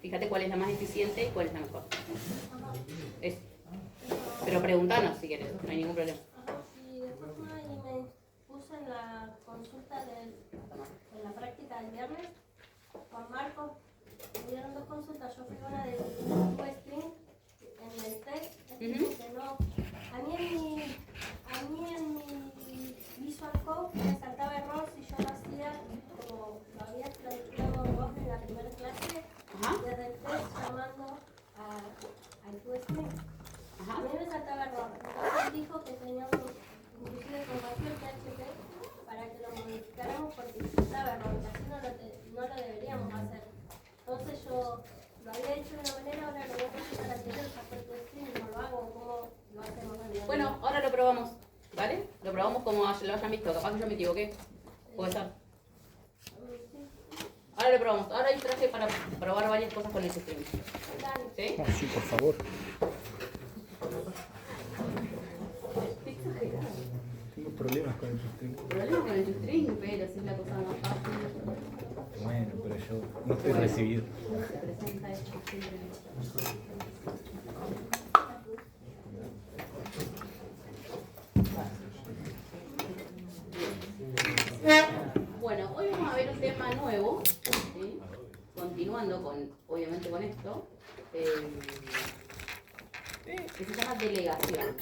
Fíjate cuál es la más eficiente y cuál es la mejor. Eso. Pero preguntanos si querés, no hay ningún problema. Y después me puse en la consulta en la práctica del viernes con Marcos. Me dieron dos consultas. Yo fui una del Westring en el test. Que no. A mí en mi Visual Code me saltaba error si yo lo hacía como lo había planteado vos en la primera clase. Desde el test llamando al Westring. A mí me saltaba error. Entonces dijo que teníamos, inclusive compartió el PHP para que lo modificáramos porque saltaba error, que así no lo deberíamos hacer. Entonces yo lo había hecho de una manera, ahora lo voy a presentar anterior, ya fue el testing, no lo hago, ¿cómo lo hacemos en realidad? Bueno, ahora lo probamos, ¿vale? Lo probamos como lo hayan visto, capaz que yo me equivoqué. Puede ser. Ahora lo probamos. Ahora hay traje para probar varias cosas con el sistema. ¿Sí? Ah, sí, por favor. Tengo problemas con el string. ¿Problemas con el string? Pero si es la cosa más fácil. Bueno, pero yo no estoy recibido. Se presenta esto siempre. Bueno, hoy vamos a ver un tema nuevo, ¿sí? Continuando con, obviamente con esto, que se llama delegación.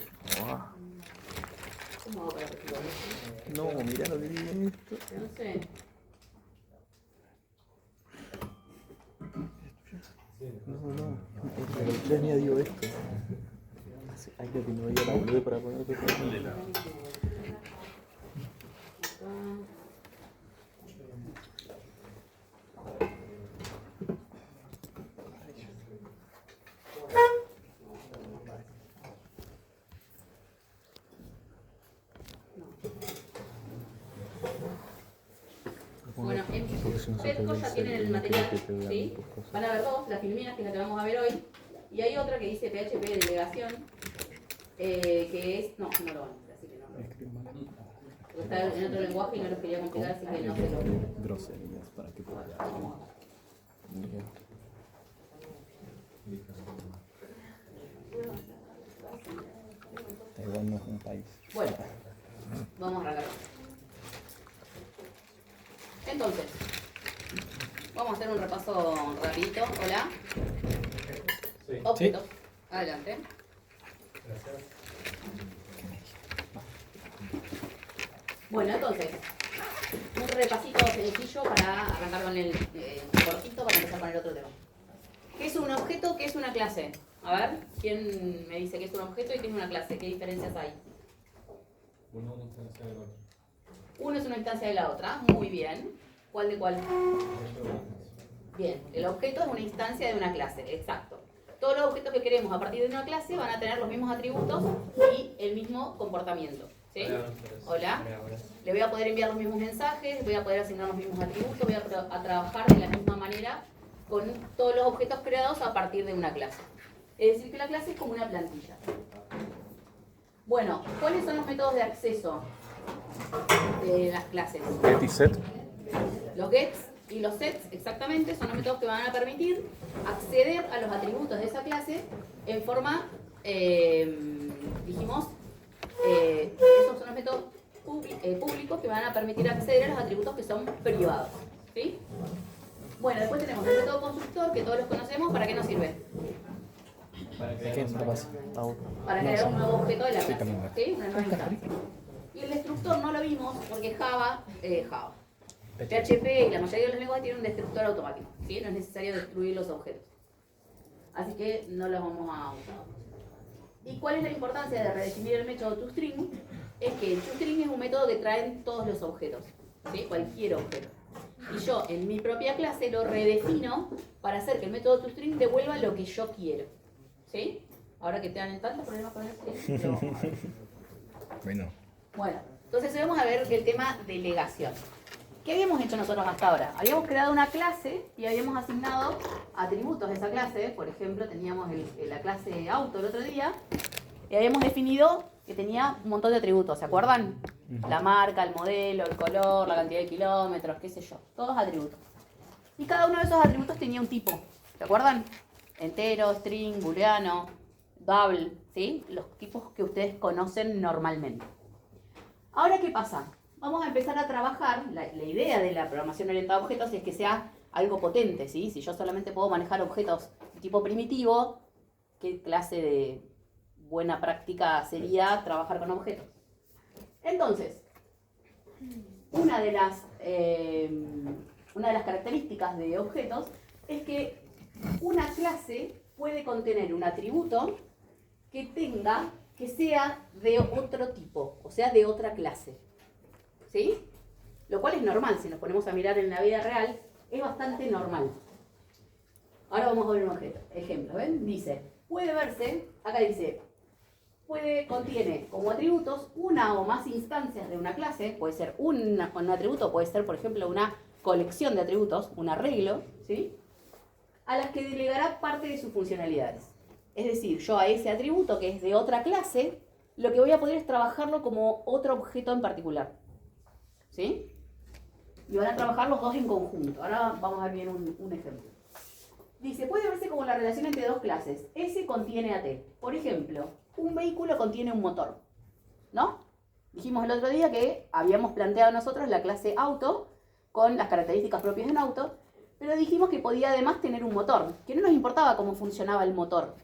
¿Cómo hago para recibir esto? No, mira lo que viene esto. No sé. No. Pero ya ni dio esto. Ay, creo que no había la bolude para poner otro. Bueno, en Petco ya tienen el material, ¿sí? Van a ver dos, la Filomena, que es la que vamos a ver hoy, y hay otra que dice PHP delegación, que es... No lo van a hacer, así que no. Porque está en otro lenguaje y no los quería complicar, así que no se lo... Groserías para que pueda. Taiwán no es un país. Bueno, vamos a arrancar. Entonces, vamos a hacer un repaso rapidito. Hola. Sí. Objetos. Adelante. Gracias. Bueno, entonces, un repasito sencillo para arrancar con el cortito para empezar con el otro tema. ¿Qué es un objeto? ¿Qué es una clase? A ver, ¿quién me dice qué es un objeto y qué es una clase? ¿Qué diferencias hay? Uno una instancia del otro. Uno es una instancia de la otra. Muy bien. ¿Cuál de cuál? Bien, el objeto es una instancia de una clase, exacto. Todos los objetos que queremos a partir de una clase van a tener los mismos atributos y el mismo comportamiento. ¿Sí? Hola. Le voy a poder enviar los mismos mensajes, voy a poder asignar los mismos atributos, voy a trabajar de la misma manera con todos los objetos creados a partir de una clase. Es decir, que la clase es como una plantilla. Bueno, ¿cuáles son los métodos de acceso de las clases? Get y set. Los gets y los sets, exactamente, son los métodos que van a permitir acceder a los atributos de esa clase en forma, dijimos, esos son los métodos públicos que van a permitir acceder a los atributos que son privados. ¿Sí? Bueno, después tenemos el método constructor, que todos los conocemos. ¿Para qué nos sirve? Para ¿Qué crear es lo pasa? Para crear un nuevo objeto de la clase. también. ¿Sí? Una nueva instancia. Y el destructor no lo vimos porque Java. PHP y la mayoría de los lenguajes tienen un destructor automático, ¿sí? No es necesario destruir los objetos. Así que no los vamos a usar. ¿Y cuál es la importancia de redefinir el método toString? Es que el toString es un método que traen todos los objetos, ¿sí? Cualquier objeto. Y yo en mi propia clase lo redefino para hacer que el método toString devuelva lo que yo quiero, ¿sí? Ahora que te dan tantos problemas con el string. Bueno, entonces hoy vamos a ver el tema delegación. ¿Qué habíamos hecho nosotros hasta ahora? Habíamos creado una clase y habíamos asignado atributos de esa clase. Por ejemplo, teníamos la clase auto el otro día y habíamos definido que tenía un montón de atributos, ¿se acuerdan? La marca, el modelo, el color, la cantidad de kilómetros, qué sé yo, todos atributos. Y cada uno de esos atributos tenía un tipo ¿Se acuerdan? Entero, string, booleano, double, ¿sí? Los tipos que ustedes conocen normalmente. Ahora, ¿qué pasa? Vamos a empezar a trabajar, la idea de la programación orientada a objetos es que sea algo potente, ¿sí? Si yo solamente puedo manejar objetos de tipo primitivo, ¿qué clase de buena práctica sería trabajar con objetos? Entonces, una de las características de objetos es que una clase puede contener un atributo que sea de otro tipo, o sea, de otra clase. ¿Sí? Lo cual es normal, si nos ponemos a mirar en la vida real, es bastante normal. Ahora vamos a ver un objeto. Ejemplo, ¿ven? Dice, puede verse, acá dice, contiene como atributos una o más instancias de una clase, puede ser un atributo, puede ser, por ejemplo, una colección de atributos, un arreglo, ¿sí? A las que delegará parte de sus funcionalidades. Es decir, yo a ese atributo que es de otra clase, lo que voy a poder es trabajarlo como otro objeto en particular. ¿Sí? Y van a trabajar los dos en conjunto. Ahora vamos a ver bien un ejemplo. Dice, puede verse como la relación entre dos clases. S contiene a T. Por ejemplo, un vehículo contiene un motor. ¿No? Dijimos el otro día que habíamos planteado nosotros la clase auto con las características propias de un auto, pero dijimos que podía además tener un motor, que no nos importaba cómo funcionaba el motor.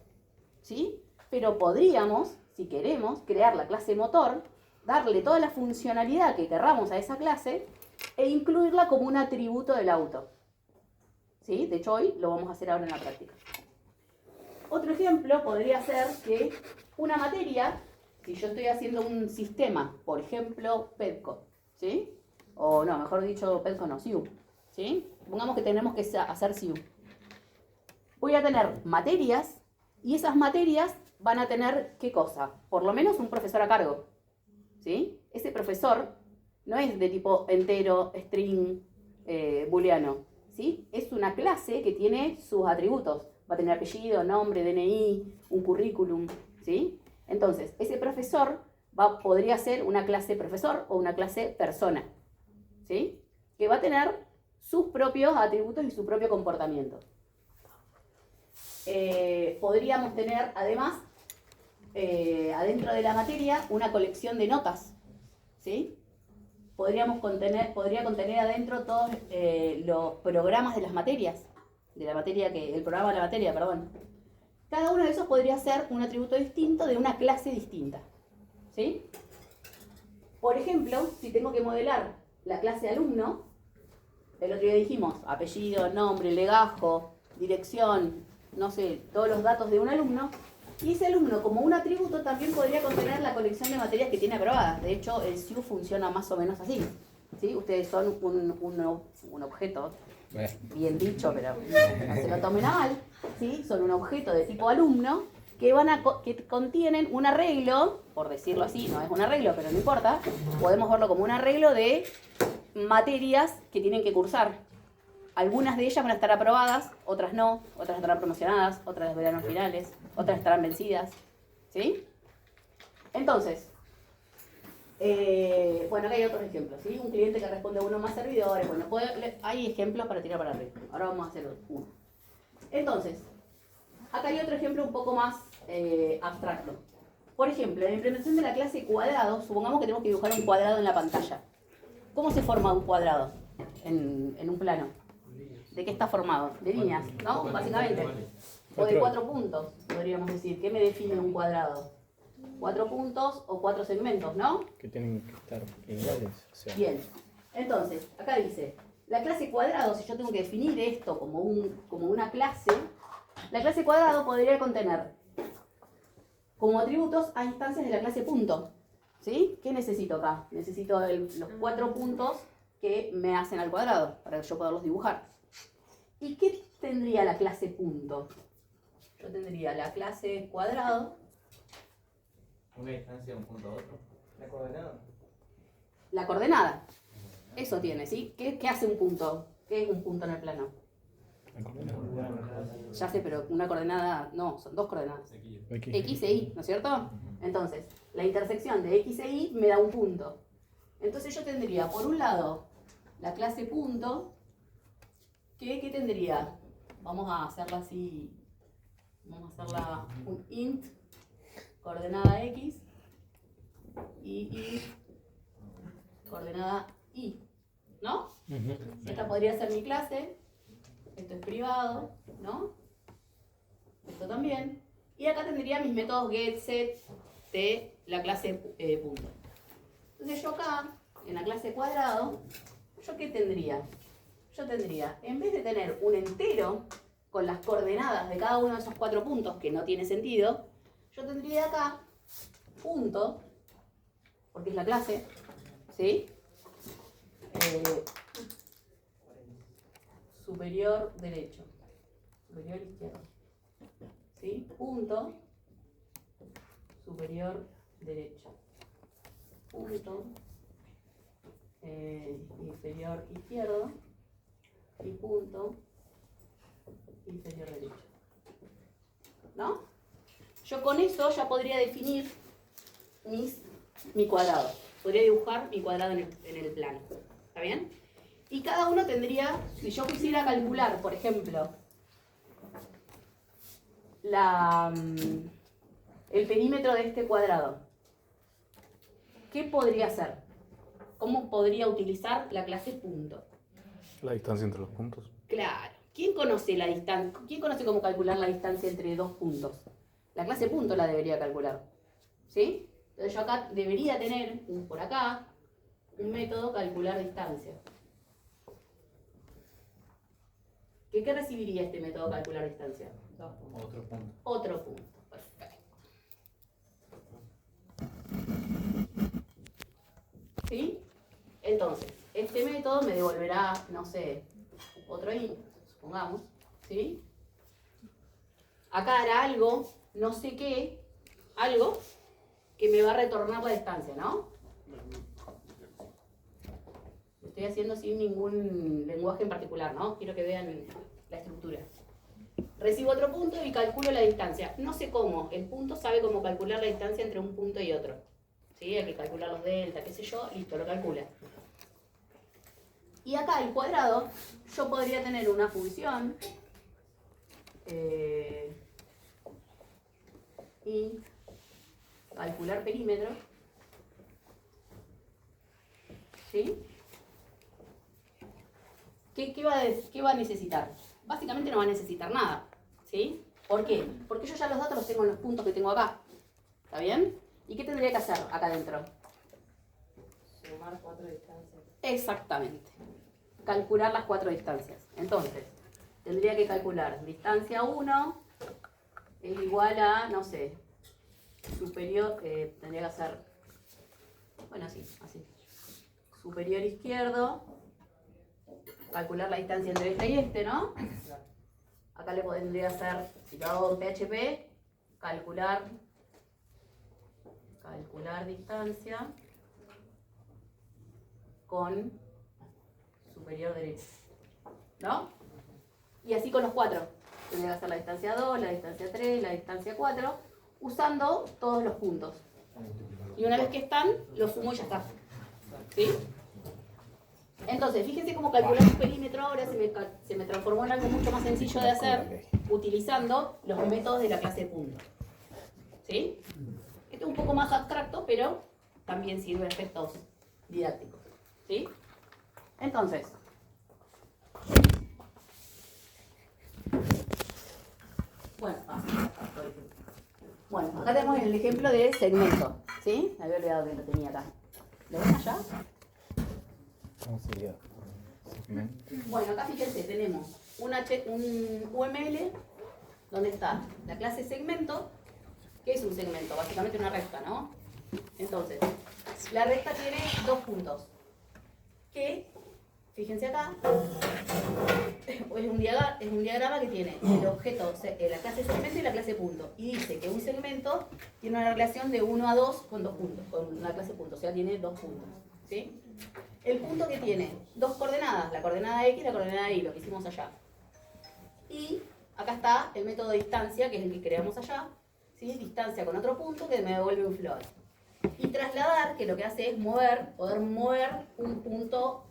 ¿Sí? Pero podríamos, si queremos, crear la clase motor, darle toda la funcionalidad que querramos a esa clase e incluirla como un atributo del auto. ¿Sí? De hecho, hoy lo vamos a hacer ahora en la práctica. Otro ejemplo podría ser que una materia, si yo estoy haciendo un sistema, por ejemplo, PEDCO, ¿sí? O no, mejor dicho, PEDCO no, SIU, ¿sí? Supongamos que tenemos que hacer SIU. Voy a tener materias y esas materias van a tener, ¿qué cosa? Por lo menos un profesor a cargo. ¿Sí? Ese profesor no es de tipo entero, string, booleano, ¿sí? Es una clase que tiene sus atributos. Va a tener apellido, nombre, DNI, un currículum, ¿sí? Entonces, ese profesor podría ser una clase profesor o una clase persona, ¿sí? Que va a tener sus propios atributos y su propio comportamiento. Podríamos tener, además, adentro de la materia una colección de notas, ¿sí? Podría contener adentro todos los programas de las materias, el programa de la materia, perdón. Cada uno de esos podría ser un atributo distinto de una clase distinta, ¿sí? Por ejemplo, si tengo que modelar la clase alumno, el otro día dijimos apellido, nombre, legajo, dirección, no sé, todos los datos de un alumno. Y ese alumno, como un atributo, también podría contener la colección de materias que tiene aprobadas. De hecho, el SIU funciona más o menos así. ¿Sí? Ustedes son un objeto, bien dicho, pero no se lo tomen a mal. ¿Sí? Son un objeto de tipo alumno que contienen un arreglo, por decirlo así, no es un arreglo, pero no importa. Podemos verlo como un arreglo de materias que tienen que cursar. Algunas de ellas van a estar aprobadas, otras no, otras estarán promocionadas, otras verán finales, otras estarán vencidas, ¿sí? Entonces, bueno, acá hay otros ejemplos, ¿sí? Un cliente que responde a uno más servidores, bueno, hay ejemplos para tirar para arriba. Ahora vamos a hacer uno. Entonces, acá hay otro ejemplo un poco más abstracto. Por ejemplo, en la implementación de la clase cuadrado, supongamos que tenemos que dibujar un cuadrado en la pantalla. ¿Cómo se forma un cuadrado en un plano? ¿De qué está formado? De líneas, ¿no? Básicamente. O de 4 puntos, podríamos decir. ¿Qué me define un cuadrado? 4 puntos o 4 segmentos, ¿no? Que tienen que estar iguales. O sea. Bien. Entonces, acá dice, la clase cuadrado, si yo tengo que definir esto como una clase, la clase cuadrado podría contener como atributos a instancias de la clase punto. ¿Sí? ¿Qué necesito acá? Necesito los 4 puntos que me hacen al cuadrado para yo poderlos dibujar. ¿Y qué tendría la clase punto? Yo tendría la clase cuadrado. ¿Una distancia de un punto a otro? ¿La coordenada? La coordenada. Eso tiene, ¿sí? ¿Qué hace un punto? ¿Qué es un punto en el plano? Ya sé, pero una coordenada, no, son 2 coordenadas. X e Y, ¿no es cierto? Entonces, la intersección de X e Y me da un punto. Entonces yo tendría, por un lado, la clase punto, ¿qué tendría? vamos a hacerla así, vamos a hacerla un int, coordenada x, y int, coordenada y, ¿no? Esta podría ser mi clase, esto es privado, ¿no? Esto también. Y acá tendría mis métodos get, set, de la clase punto. Entonces yo acá, en la clase cuadrado, ¿yo qué tendría? Yo tendría, en vez de tener un entero con las coordenadas de cada uno de esos 4 puntos, que no tiene sentido, yo tendría acá punto, porque es la clase, ¿sí? Superior derecho, superior izquierdo, ¿sí? Punto, superior derecho, punto, inferior izquierdo, y punto, inferior derecho, ¿no? Yo con eso ya podría definir mi cuadrado, podría dibujar mi cuadrado en el plano, ¿está bien? Y cada uno tendría, si yo quisiera calcular, por ejemplo, el perímetro de este cuadrado, ¿qué podría hacer? ¿Cómo podría utilizar la clase punto? La distancia entre los puntos. Claro. ¿Quién conoce la distancia? ¿Quién conoce cómo calcular la distancia entre 2 puntos? La clase punto la debería calcular, ¿sí? Entonces yo acá debería tener, por acá, un método calcular distancia. ¿Qué recibiría este método calcular distancia? Otro punto. Otro punto. Perfecto. ¿Sí? Entonces, este método me devolverá, no sé, otro int, supongamos, ¿sí? Acá hará algo, no sé qué, algo que me va a retornar la distancia, ¿no? Lo estoy haciendo sin ningún lenguaje en particular, ¿no? Quiero que vean la estructura. Recibo otro punto y calculo la distancia. No sé cómo, el punto sabe cómo calcular la distancia entre un punto y otro. ¿Sí? Hay que calcular los delta, qué sé yo, listo, lo calcula. Y acá el cuadrado, yo podría tener una función y calcular perímetro, ¿sí? ¿Qué va a necesitar? Básicamente no va a necesitar nada, ¿sí? ¿Por qué? Porque yo ya los datos los tengo en los puntos que tengo acá, ¿está bien? ¿Y qué tendría que hacer acá adentro? Sumar 4 distancias. Exactamente. Calcular las 4 distancias. Entonces, tendría que calcular distancia 1 es igual a, no sé, superior, tendría que hacer, bueno, así. Superior izquierdo, calcular la distancia entre este y este, ¿no? Acá le podría hacer, si lo hago en PHP, calcular distancia con superior derecho, ¿no? Y así con los 4. Tendría que hacer la distancia 2, la distancia 3, la distancia 4, usando todos los puntos. Y una vez que están, los sumo y ya está. ¿Sí? Entonces, fíjense cómo calcular un perímetro ahora se me transformó en algo mucho más sencillo de hacer utilizando los métodos de la clase punto. ¿Sí? Esto es un poco más abstracto, pero también sirve a efectos didácticos. ¿Sí? Entonces, bueno, acá tenemos el ejemplo de segmento. ¿Sí? Me había olvidado que lo tenía acá. ¿Lo ven allá? ¿Cómo sería? Bueno, acá fíjense, tenemos un UML donde está la clase segmento. ¿Qué es un segmento? Básicamente una recta, ¿no? Entonces, la recta tiene 2 puntos. Que, fíjense acá, es un diagrama que tiene el objeto, la clase segmento y la clase punto. Y dice que un segmento tiene una relación de 1 a 2 con 2 puntos, con la clase punto, o sea, tiene 2 puntos. ¿Sí? El punto que tiene 2 coordenadas, la coordenada X y la coordenada Y, lo que hicimos allá. Y acá está el método de distancia, que es el que creamos allá, ¿sí? Distancia con otro punto que me devuelve un float. Y trasladar, que lo que hace es poder mover un punto,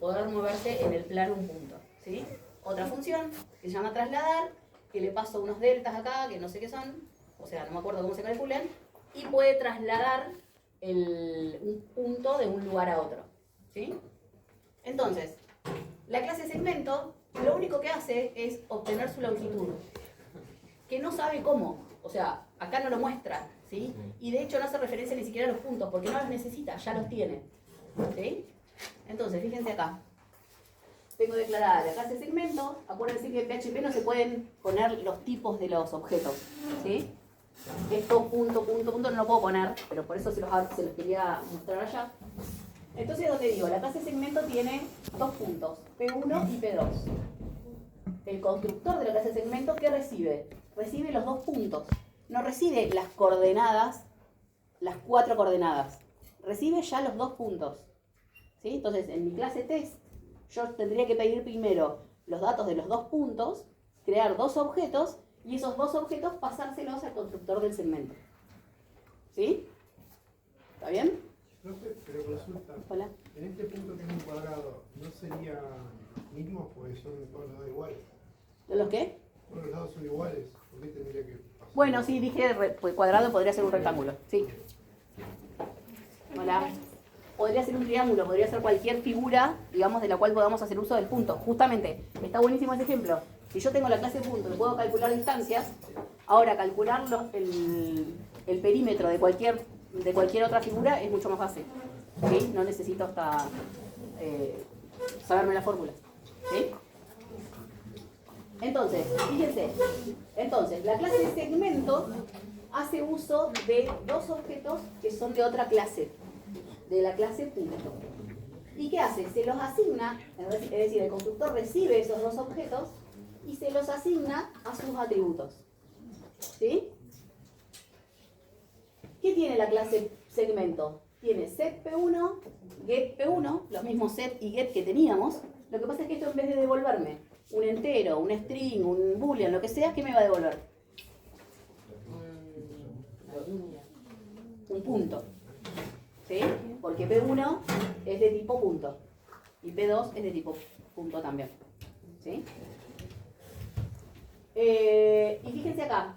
poder moverse en el plano un punto, ¿sí? otra función que se llama trasladar, que le paso unos deltas acá, que no sé qué son, o sea, no me acuerdo cómo se calculan, y puede trasladar un punto de un lugar a otro, ¿sí? Entonces, la clase segmento lo único que hace es obtener su longitud, que no sabe cómo, o sea, acá no lo muestra, ¿sí? Y de hecho no hace referencia ni siquiera a los puntos, porque no los necesita, ya los tiene, ¿sí? Entonces, fíjense acá. Tengo declarada la clase segmento. Acuérdense que en PHP no se pueden poner los tipos de los objetos, ¿sí? Esto punto, punto, punto no lo puedo poner, pero por eso se los quería mostrar allá. Entonces, donde digo, la clase segmento tiene dos puntos, P1 y P2. El constructor de la clase segmento, ¿qué recibe? Recibe los dos puntos. No recibe las coordenadas, las 4 coordenadas. Recibe ya los dos puntos, ¿sí? Entonces, en mi clase test, yo tendría que pedir primero los datos de los dos puntos, crear dos objetos, y esos dos objetos pasárselos al constructor del segmento. ¿Sí? ¿Está bien? Profe, pero consulta. Hola. En este punto que es un cuadrado, ¿no sería mismo porque son todos los lados iguales? ¿De los qué? Todos los lados son iguales. ¿Por qué tendría que pasar? Bueno, sí, dije pues cuadrado podría ser un rectángulo. Sí. Hola. Podría ser un triángulo, podría ser cualquier figura, digamos, de la cual podamos hacer uso del punto. Justamente, está buenísimo ese ejemplo. Si yo tengo la clase punto y puedo calcular distancias, ahora calcular el perímetro de cualquier otra figura es mucho más fácil. ¿Sí? No necesito hasta saberme la fórmula. ¿Sí? Entonces, fíjense. Entonces, la clase segmento hace uso de dos objetos que son de otra clase, de la clase punto. ¿Y qué hace? Se los asigna, es decir, el constructor recibe esos dos objetos y se los asigna a sus atributos. ¿Sí? ¿Qué tiene la clase segmento? Tiene set P1, get P1, los mismos set y get que teníamos. Lo que pasa es que esto, en vez de devolverme un entero, un string, un boolean, lo que sea, ¿qué me va a devolver? Un punto. ¿Sí? Porque P1 es de tipo punto y P2 es de tipo punto también. ¿Sí? Y fíjense acá,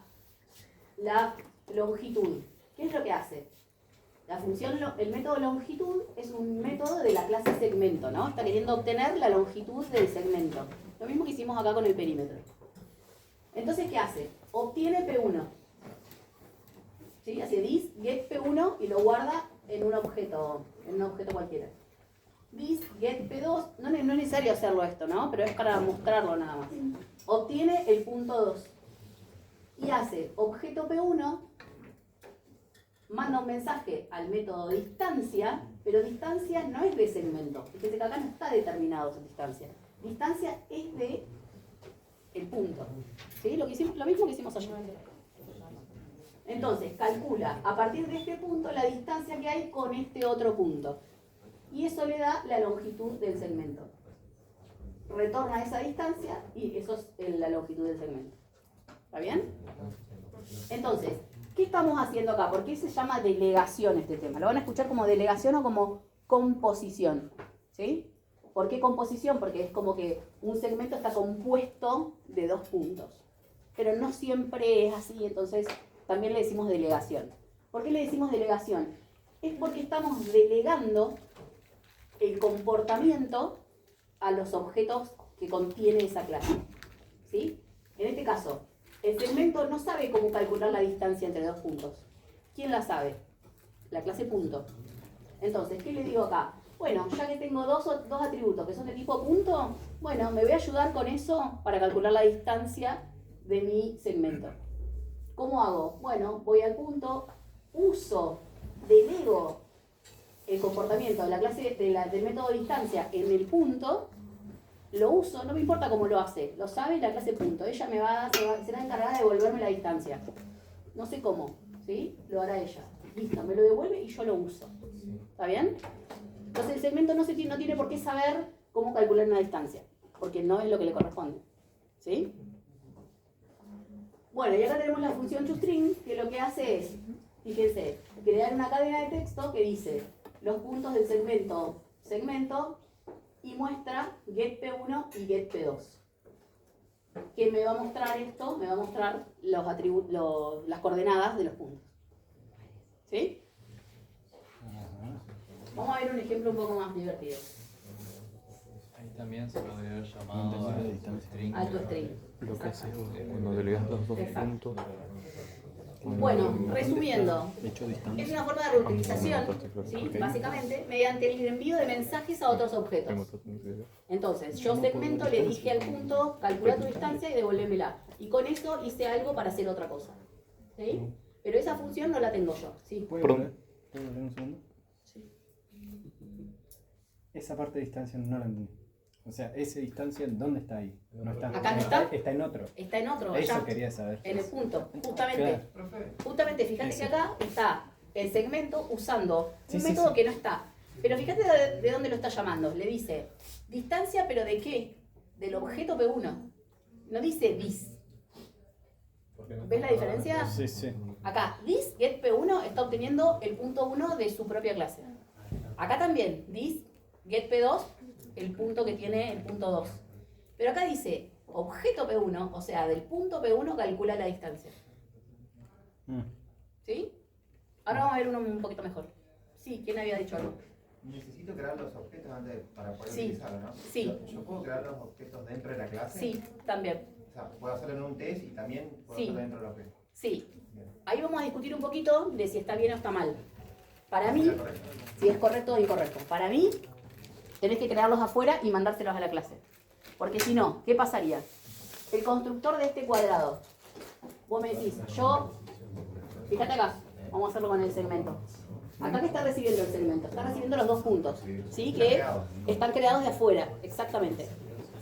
la longitud. ¿Qué es lo que hace? La función, el método longitud es un método de la clase segmento, ¿no? Está queriendo obtener la longitud del segmento. Lo mismo que hicimos acá con el perímetro. Entonces, ¿qué hace? Obtiene P1. ¿Sí? Hace this, get P1 y lo guarda en un objeto cualquiera. This, get P2, no es necesario hacerlo esto, ¿no? Pero es para mostrarlo nada más. Obtiene el punto 2. Y hace objeto P1, manda un mensaje al método distancia, pero distancia no es de segmento. Fíjense que acá no está determinado su distancia. Distancia es de el punto. ¿Sí? Lo mismo que hicimos ayer. Entonces, calcula a partir de este punto la distancia que hay con este otro punto. Y eso le da la longitud del segmento. Retorna esa distancia y eso es la longitud del segmento. ¿Está bien? Entonces, ¿qué estamos haciendo acá? ¿Por qué se llama delegación este tema? Lo van a escuchar como delegación o como composición. ¿Sí? ¿Por qué composición? Porque es como que un segmento está compuesto de dos puntos. Pero no siempre es así, entonces también le decimos delegación. ¿Por qué le decimos delegación? Es porque estamos delegando el comportamiento a los objetos que contiene esa clase. ¿Sí? En este caso, el segmento no sabe cómo calcular la distancia entre dos puntos. ¿Quién la sabe? La clase punto. Entonces, ¿qué le digo acá? Bueno, ya que tengo dos atributos que son de tipo punto, bueno, me voy a ayudar con eso para calcular la distancia de mi segmento. ¿Cómo hago? Bueno, voy al punto, delego el comportamiento de la clase del método de distancia en el punto, lo uso, no me importa cómo lo hace, lo sabe la clase punto, ella será encargada de devolverme la distancia. No sé cómo, ¿sí? Lo hará ella. Listo, me lo devuelve y yo lo uso. ¿Está bien? Entonces el segmento no tiene por qué saber cómo calcular una distancia, porque no es lo que le corresponde. ¿Sí? Bueno, y acá tenemos la función toString, que lo que hace es, fíjense, crear una cadena de texto que dice los puntos del segmento y muestra get P1 y get P2. que me va a mostrar esto, me va a mostrar los atributos, las coordenadas de los puntos. ¿Sí? Vamos a ver un ejemplo un poco más divertido. Ahí también se lo debe haber No llamado entendí la distancia. string. Alto string. Lo que hace cuando delegas los dos Exacto. puntos. Bueno, resumiendo, Hecho es distancia. una forma de reutilización, ¿sí? Básicamente, mediante el envío de mensajes a otros objetos. Entonces, yo segmento, le dije al punto, calcula tu distancia y devolvémela. Y con eso hice algo para hacer otra cosa. ¿Sí? Pero esa función no la tengo yo. ¿Sí? Perdón. ¿Puedo volver un segundo? Sí. Esa parte de distancia no la entendí. O sea, esa distancia, ¿dónde está ahí? No está. ¿Acá no está? Está en otro. Está en otro, Eso allá, quería saber. en el punto. Justamente. Claro. Justamente, fíjate que acá está el segmento usando Sí, un sí, método sí. que no está. Pero fíjate de dónde lo está llamando. Le dice distancia, pero ¿de qué? Del objeto P1. No dice dis. ¿Ves la diferencia? Sí, sí. Acá, this get P1 está obteniendo el punto 1 de su propia clase. Acá también, this get P2, el punto que tiene el punto 2. Pero acá dice objeto P1, o sea, del punto P1 calcula la distancia. Mm. ¿Sí? Ahora vamos a ver uno un poquito mejor. Sí, ¿quién había dicho algo? Necesito crear los objetos antes para poder Sí, utilizarlo, ¿no? sí. Yo puedo crear los objetos dentro de la clase. Sí, también. O sea, puedo hacerlo en un test y también puedo Sí. hacerlo dentro del objeto. Sí. Bien. Ahí vamos a discutir un poquito de si está bien o está mal. Para mí, ¿Está correcto? si es correcto o incorrecto. Para mí, tenés que crearlos afuera y mandárselos a la clase. Porque si no, ¿qué pasaría? El constructor de este cuadrado. Vos me decís, yo, fíjate acá, vamos a hacerlo con el segmento. Acá, ¿qué está recibiendo el segmento? Está recibiendo los dos puntos, ¿sí? Que están creados de afuera, exactamente.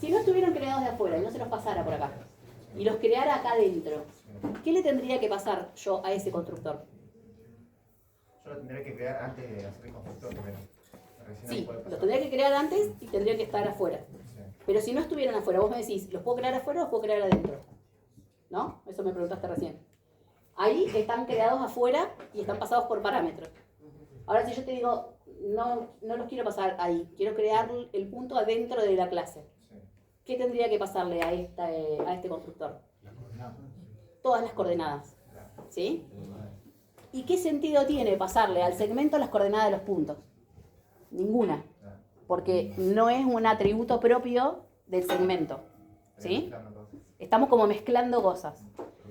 Si no estuvieran creados de afuera y no se los pasara por acá, y los creara acá adentro, ¿qué le tendría que pasar yo a ese constructor? Yo lo tendré que crear antes de hacer el constructor primero. Recién ahí Sí, puede pasar. los tendría que crear antes y tendría que estar afuera. Sí. Pero si no estuvieran afuera, vos me decís, ¿los puedo crear afuera o los puedo crear adentro? ¿No? Eso me preguntaste recién. Ahí están creados afuera y están pasados por parámetros. Ahora si yo te digo, no los quiero pasar ahí, quiero crear el punto adentro de la clase. Sí. ¿Qué tendría que pasarle a este constructor? Todas las coordenadas. ¿Sí? ¿Y qué sentido tiene pasarle al segmento las coordenadas de los puntos? Ninguna. Claro. Porque no es un atributo propio del segmento. ¿Sí? Estamos como mezclando cosas.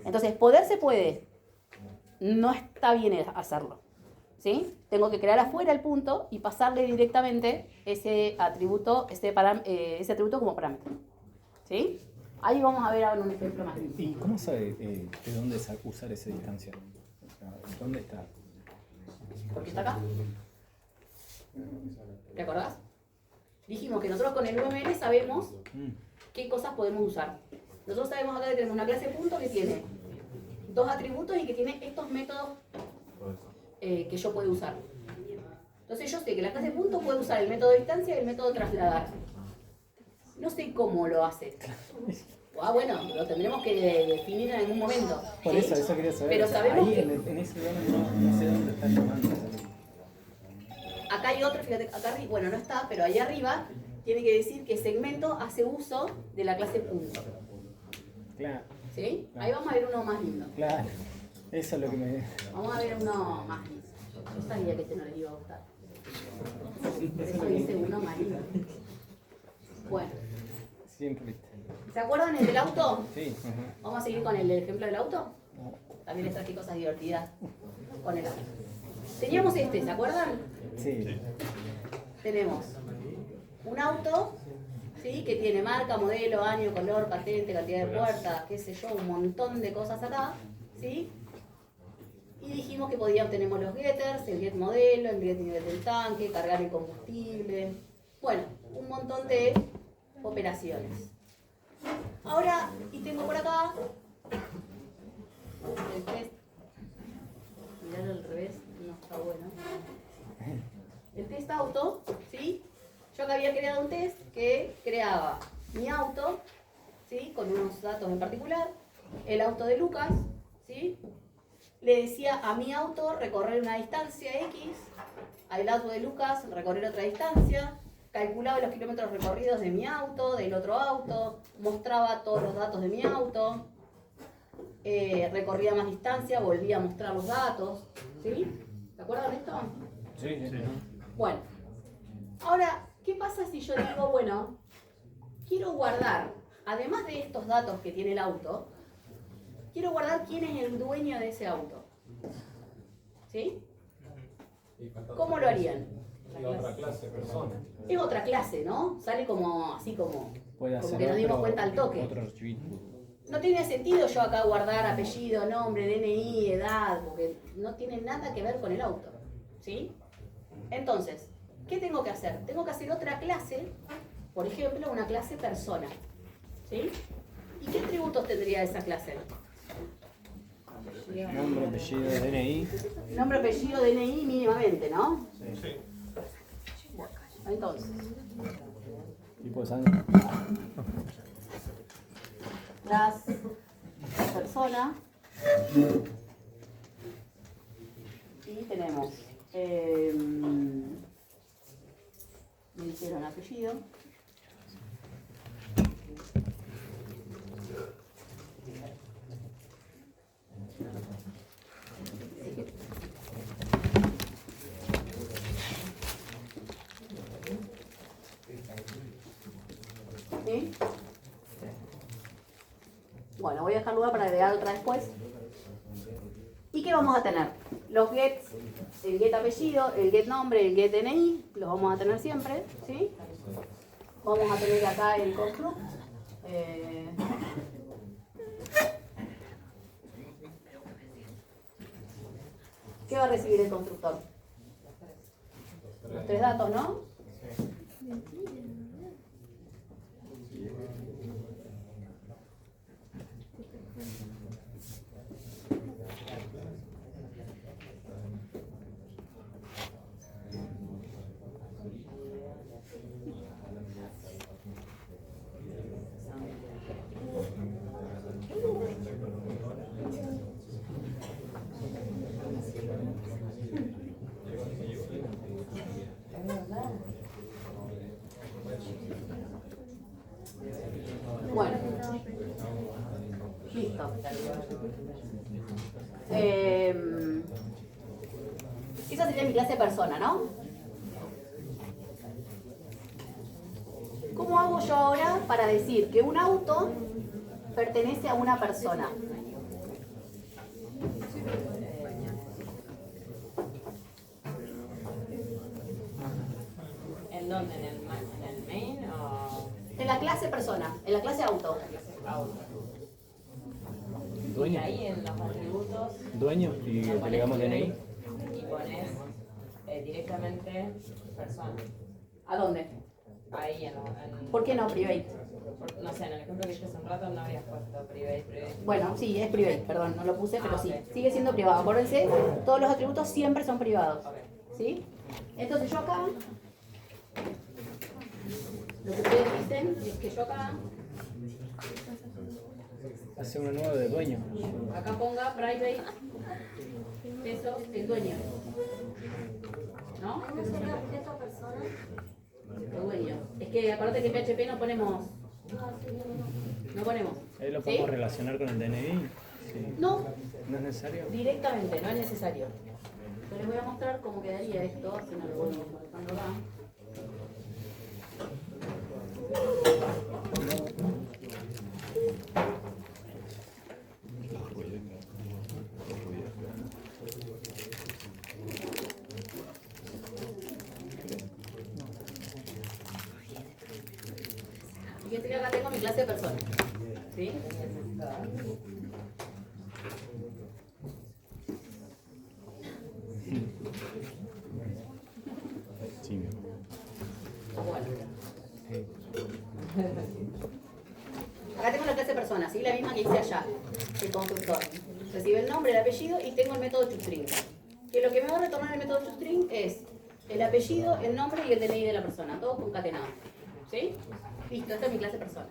Entonces, poder se puede. No está bien hacerlo. ¿Sí? Tengo que crear afuera el punto y pasarle directamente ese atributo, ese atributo como parámetro. ¿Sí? Ahí vamos a ver ahora un ejemplo más. ¿Y cómo sabe de dónde usar esa distancia? O sea, ¿dónde está? Porque está acá. ¿Te acordás? Dijimos que nosotros con el UML sabemos qué cosas podemos usar. Nosotros sabemos acá que tenemos una clase punto que tiene dos atributos y que tiene estos métodos que yo puedo usar. Entonces yo sé que la clase punto puede usar el método distancia y el método trasladar. No sé cómo lo hace. Bueno, lo tendremos que definir en algún momento. Por ¿sí? eso quería saber. Pero O sea, sabemos ahí que en ese lugar no sé dónde está llamando. acá hay otro, fíjate, acá arriba, bueno, no está, pero ahí arriba tiene que decir que segmento hace uso de la clase punto. Claro, ¿Sí? Ahí vamos a ver uno más lindo. claro. Eso es lo que me... Vamos a ver uno más lindo. Yo sabía que este no le iba a gustar. Por eso hice uno más lindo. Bueno, Siempre viste. ¿se acuerdan el del auto? Sí. Vamos a seguir con el ejemplo del auto. También les traje cosas divertidas con el auto. Teníamos este, ¿se acuerdan? Sí. Tenemos un auto, ¿sí? Que tiene marca, modelo, año, color, patente, cantidad de puertas, qué sé yo, un montón de cosas acá, ¿sí? Y dijimos que tenemos los getters, el get modelo, el get nivel del tanque, cargar el combustible, bueno, un montón de operaciones. Ahora, y tengo por acá el test. Mirarlo al revés, no está bueno. El test auto, ¿sí? Yo acá había creado un test que creaba mi auto, ¿sí? Con unos datos en particular, el auto de Lucas, ¿sí? Le decía a mi auto recorrer una distancia X, al auto de Lucas recorrer otra distancia, calculaba los kilómetros recorridos de mi auto, del otro auto, mostraba todos los datos de mi auto, recorría más distancia, volvía a mostrar los datos, ¿sí? ¿Se acuerdan de esto? Sí, sí. Bueno, ahora, ¿qué pasa si yo digo, bueno, quiero guardar, además de estos datos que tiene el auto, quiero guardar quién es el dueño de ese auto? ¿Sí? ¿Cómo lo harían? Y otra clase de personas. Es otra clase, ¿no? Sale como, así como, Puede como hacer que nos dimos otro- cuenta al toque. Otro archivito. No tiene sentido yo acá guardar apellido, nombre, DNI, edad, porque no tiene nada que ver con el auto, ¿sí? Entonces, ¿qué tengo que hacer? Tengo que hacer otra clase, por ejemplo, una clase persona, ¿sí? ¿Y qué atributos tendría esa clase? Nombre, apellido, DNI. Nombre, apellido, DNI mínimamente, ¿no? Sí. Entonces, Tipo de sangre. las persona y tenemos me dijeron apellido, ¿sí? Bueno, voy a dejar lugar para agregar otra después. ¿Y qué vamos a tener? Los gets, el get apellido, el get nombre, el get DNI, los vamos a tener siempre, ¿sí? Vamos a tener acá el construct. ¿Qué va a recibir el constructor? Los tres datos, ¿no? Bueno, listo. Esa sería mi clase persona, ¿no? ¿Cómo hago yo ahora para decir que un auto pertenece a una persona? ¿En dónde? ¿En el main o En la clase persona, en la clase auto. auto? Y Dueño. ahí en los atributos Dueño y pones agregamos private DNI. y pones directamente persona. ¿A dónde? Ahí ¿Por qué no private? no sé, en el ejemplo que hice hace un rato no habías puesto private. Bueno, sí, es private, perdón, no lo puse, pero sí. Ok. Sigue siendo privado. Acuérdense, todos los atributos siempre son privados. Ok. ¿Sí? Entonces yo acá, lo que ustedes dicen es que yo acá Hace uno nuevo de dueño. acá ponga private, eso, el dueño. ¿No? ¿Cómo sería objeto persona? El dueño. Es que aparte que en PHP no ponemos, Ah, sí, no. no ponemos. Ahí lo ¿Sí? podemos relacionar con el DNI. Sí. No, No es necesario. directamente, no es necesario. Yo les voy a mostrar cómo quedaría esto, si no lo voy colocando acá. Fíjense que acá tengo mi clase de persona. ¿Sí? Sí. Bueno. Acá tengo la clase de persona, ¿sí? La misma que hice allá, el constructor. Recibe el nombre, el apellido y tengo el método toString. Que lo que me va a retornar el método toString es el apellido, el nombre y el DNI de la persona, todo concatenado. ¿Sí? Listo, esta es mi clase persona.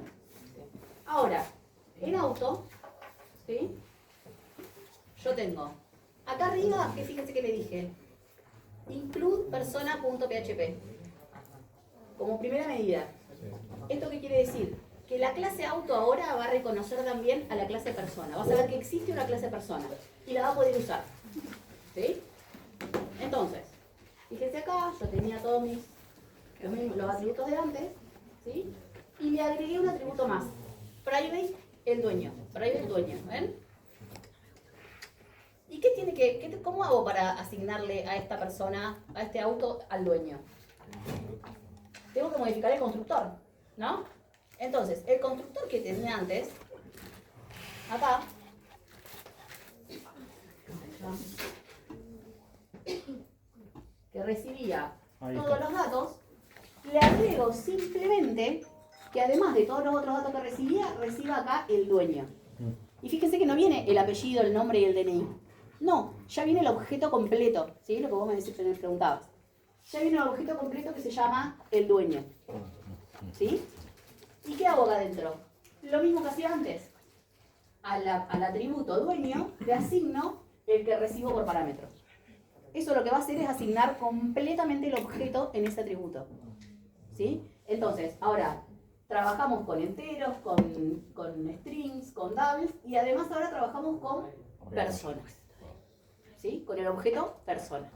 Ahora, en auto, ¿sí? Yo tengo, acá arriba, que fíjense que le dije, include persona.php. como primera medida. ¿Esto qué quiere decir? Que la clase auto ahora va a reconocer también a la clase persona. Va a saber que existe una clase persona y la va a poder usar. ¿Sí? Entonces, fíjense acá, yo tenía todos los atributos de antes, ¿sí? Y le agregué un atributo más. Private, el dueño. Private, dueño. ¿Ven? ¿Y qué tiene cómo hago para asignarle a esta persona, a este auto, al dueño? Tengo que modificar el constructor, ¿no? Entonces, el constructor que tenía antes, acá, que recibía todos los datos, le agrego simplemente que además de todos los otros datos que recibía, reciba acá el dueño. Y fíjense que no viene el apellido, el nombre y el DNI. No, ya viene el objeto completo, ¿sí? Lo que vos me preguntabas. Ya viene el objeto completo que se llama el dueño. ¿Sí? ¿Y qué hago acá adentro? Lo mismo que hacía antes. Al atributo dueño le asigno el que recibo por parámetro. Eso lo que va a hacer es asignar completamente el objeto en ese atributo. ¿Sí? Entonces, ahora trabajamos con enteros, con strings, con doubles y además ahora trabajamos con personas. ¿Sí? Con el objeto persona.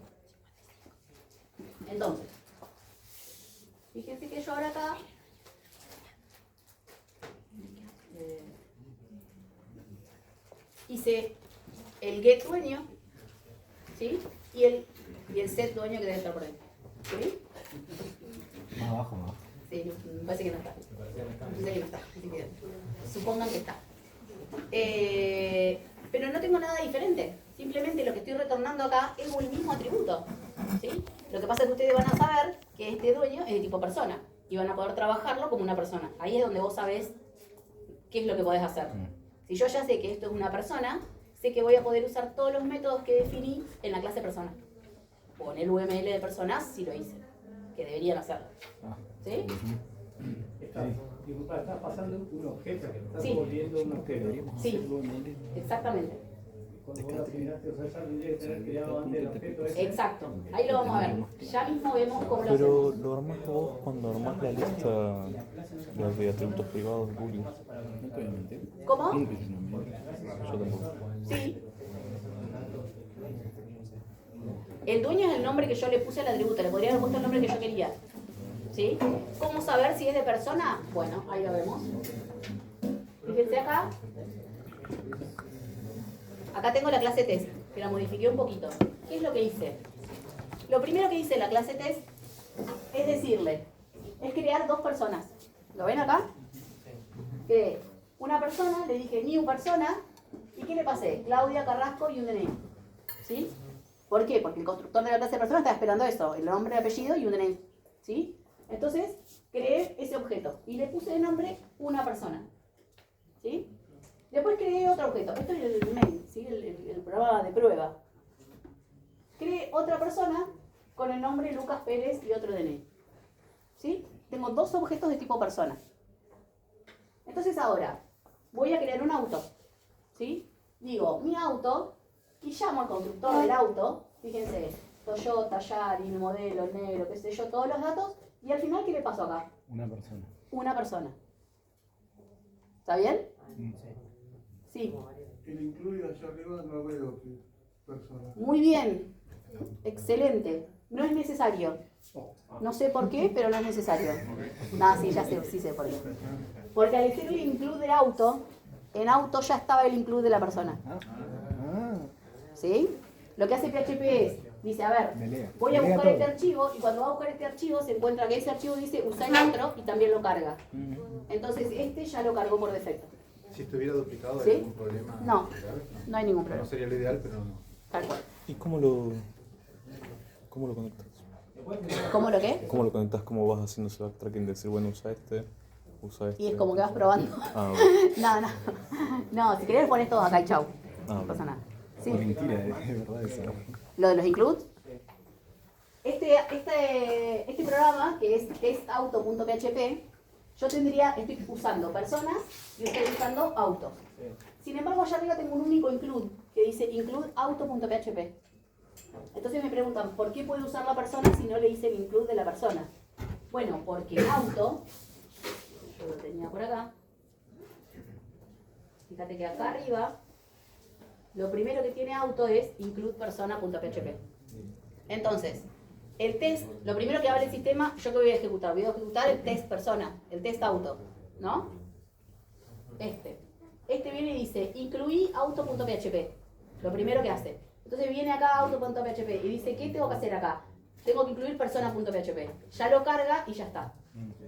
Entonces, fíjense que yo ahora acá hice el get dueño, ¿sí? Y el set dueño que debe estar por ahí. ¿Sí? Más abajo, más abajo. Sí, me parece que no está. Me parece que no está. Así que supongan que está. Pero no tengo nada diferente. Simplemente lo que estoy retornando acá es el mismo atributo. ¿Sí? Lo que pasa es que ustedes van a saber que este dueño es de tipo persona y van a poder trabajarlo como una persona. Ahí es donde vos sabés qué es lo que podés hacer. Si yo ya sé que esto es una persona, sé que voy a poder usar todos los métodos que definí en la clase persona. O en el UML de personas si lo hice, que deberían hacerlo. ¿Sí? Disculpa, estás pasando un objeto, estás Sí. volviendo un objeto. Sí, exactamente. Cuando vos lo asignaste, o sea, ya tendría que tener creado antes el objeto ese. Exacto. Ahí lo vamos a ver. Ya mismo vemos cómo lo Pero hacemos. lo armas vos cuando armas la lista de atributos privados de Google. No te voy a mentir. ¿Cómo? Nunca hice una mierda. Yo tampoco. Sí. El dueño es el nombre que yo le puse al atributo. Le podría haber puesto el nombre que yo quería. ¿Sí? ¿Cómo saber si es de persona? Bueno, ahí lo vemos. Fíjense acá. Acá tengo la clase test, que la modifiqué un poquito. ¿Qué es lo que hice? Lo primero que hice en la clase test es decirle, es crear dos personas. ¿Lo ven acá? Creé una persona, le dije new persona, ¿y qué le pasé? Claudia Carrasco y un DNI. ¿Sí? ¿Por qué? Porque el constructor de la clase persona estaba esperando eso, el nombre, el apellido y un DNI. ¿Sí? Entonces, creé ese objeto y le puse de nombre una persona. ¿Sí? Después creé otro objeto. Esto es el main, ¿sí? el programa de prueba. Creé otra persona con el nombre Lucas Pérez y otro DNI. ¿Sí? Tengo dos objetos de tipo persona. Entonces ahora, voy a crear un auto. ¿Sí? Digo, mi auto, y llamo al constructor del auto. Fíjense, Toyota, Yaris, modelo, negro, qué sé yo, todos los datos. Y al final, ¿qué le pasó acá? Una persona. Una persona. ¿Está bien? Sí. El incluido allá arriba no veo que persona. Muy bien. Excelente. No es necesario. No sé por qué, pero no es necesario. No, sí, ya sé, sí sé por qué. Porque al decir el include de auto, en auto ya estaba el include de la persona. ¿Sí? Lo que hace PHP es, dice, a ver, voy a buscar este archivo y cuando va a buscar este archivo se encuentra que ese archivo dice usar el otro y también lo carga. Entonces este ya lo cargó por defecto. Si estuviera duplicado, ¿Sí? ¿hay algún problema? No, no hay ningún No problema. sería lo ideal, pero no. Tal cual. ¿Y cómo lo conectas? ¿Cómo lo qué? ¿Cómo lo conectas? ¿Cómo vas haciendo ese backtracking? Decir, bueno, usa este. Y es como que vas probando. Ah, bueno. No, si querés pones todo acá y chau. Ah, No pasa nada. Sí. Mentira, es verdad eso. Lo de los includes. Este programa, que es testauto.php, yo estoy usando personas y estoy usando autos. Sin embargo, allá arriba tengo un único include, que dice include auto.php. Entonces me preguntan, ¿por qué puede usar la persona si no le hice el include de la persona? Bueno, porque el auto, yo lo tenía por acá, fíjate que acá arriba, lo primero que tiene auto es include persona.php. Entonces, el test, lo primero que abre el sistema, ¿yo qué voy a ejecutar? Voy a ejecutar el test persona, el test auto, ¿no? Este viene y dice, incluí auto.php, lo primero que hace. Entonces viene acá auto.php y dice, ¿qué tengo que hacer acá? Tengo que incluir persona.php. Ya lo carga y ya está.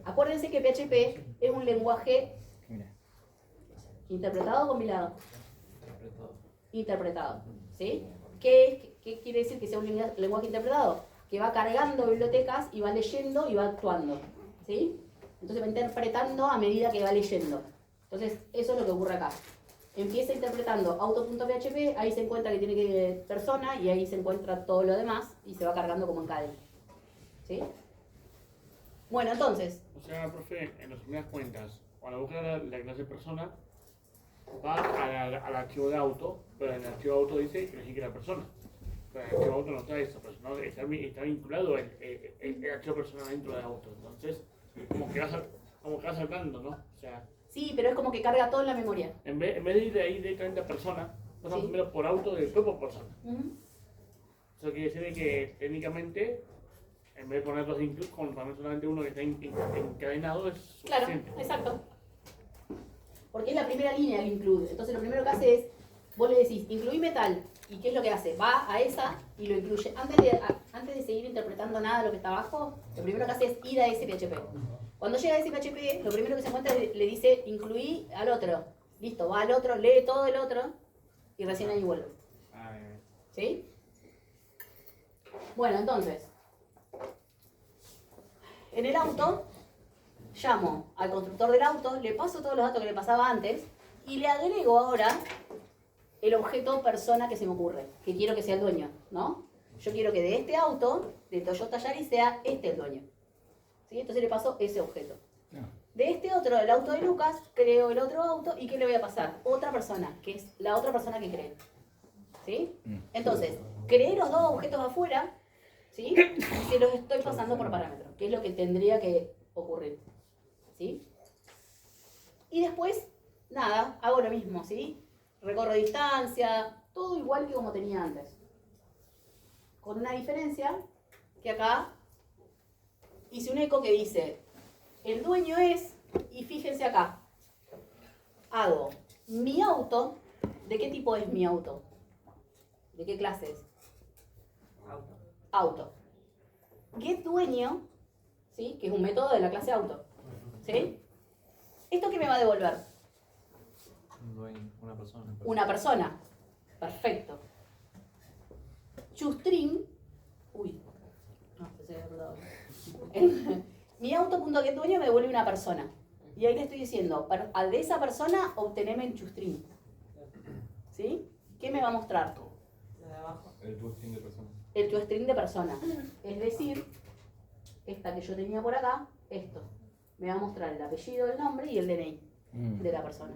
Acuérdense que PHP es un lenguaje interpretado o compilado. Interpretado. ¿Sí? ¿Qué quiere decir que sea un lenguaje interpretado? Que va cargando bibliotecas y va leyendo y va actuando. ¿Sí? Entonces va interpretando a medida que va leyendo. Entonces eso es lo que ocurre acá. Empieza interpretando auto.php, ahí se encuentra que tiene que persona y ahí se encuentra todo lo demás y se va cargando como en cadena. ¿Sí? Bueno, entonces. O sea, profe, en las primeras cuentas, cuando busca la clase persona, va al archivo de auto, pero en el archivo de auto dice que no sigue la persona. Pero en el archivo de auto no está eso, pues, ¿no? Está vinculado el archivo persona dentro de auto. Entonces, como que va saltando, ¿no? O sea, Sí, pero es como que carga todo en la memoria. en vez de ir de ahí directamente a persona, pasamos primero por auto y después por persona. Eso quiere decir que técnicamente, en vez de poner dos include, con poner solamente uno que está encadenado, es suficiente. Claro, exacto. Porque es la primera línea el include. Entonces lo primero que hace es, vos le decís, incluíme tal. ¿Y qué es lo que hace? Va a esa y lo incluye. Antes de seguir interpretando nada de lo que está abajo, lo primero que hace es ir a ese PHP. Cuando llega a ese PHP, lo primero que se encuentra le dice, incluí al otro. Listo, va al otro, lee todo el otro y recién ahí vuelve. ¿Sí? Bueno, entonces, en el auto, llamo al constructor del auto, le paso todos los datos que le pasaba antes y le agrego ahora el objeto persona que se me ocurre, que quiero que sea el dueño, ¿no? Yo quiero que de este auto, de Toyota Yaris, sea este el dueño. ¿Sí? Entonces le paso ese objeto. De este otro, el auto de Lucas, creo el otro auto y ¿qué le voy a pasar? Otra persona, que es la otra persona que cree. ¿Sí? Entonces, creé los dos objetos afuera, ¿sí? Y se los estoy pasando por parámetros, que es lo que tendría que ocurrir. ¿Sí? Y después, nada, hago lo mismo, ¿sí? Recorro distancia, todo igual que como tenía antes. Con una diferencia que acá hice un eco que dice, el dueño es, y fíjense acá, hago mi auto, ¿de qué tipo es mi auto? ¿De qué clase es? Auto. Get dueño, ¿sí? Que es un método de la clase auto. ¿Sí? ¿Esto qué me va a devolver? Una persona. Una persona. Perfecto. Chustring. Uy. No, se había acordado. Mi auto.getDueño me devuelve una persona. Y ahí le estoy diciendo, al de esa persona, obteneme el chustring. ¿Sí? ¿Qué me va a mostrar? Lo de abajo. El toString de persona. El toString de persona. Es decir, esta que yo tenía por acá, esto. Me va a mostrar el apellido, el nombre y el DNI de la persona.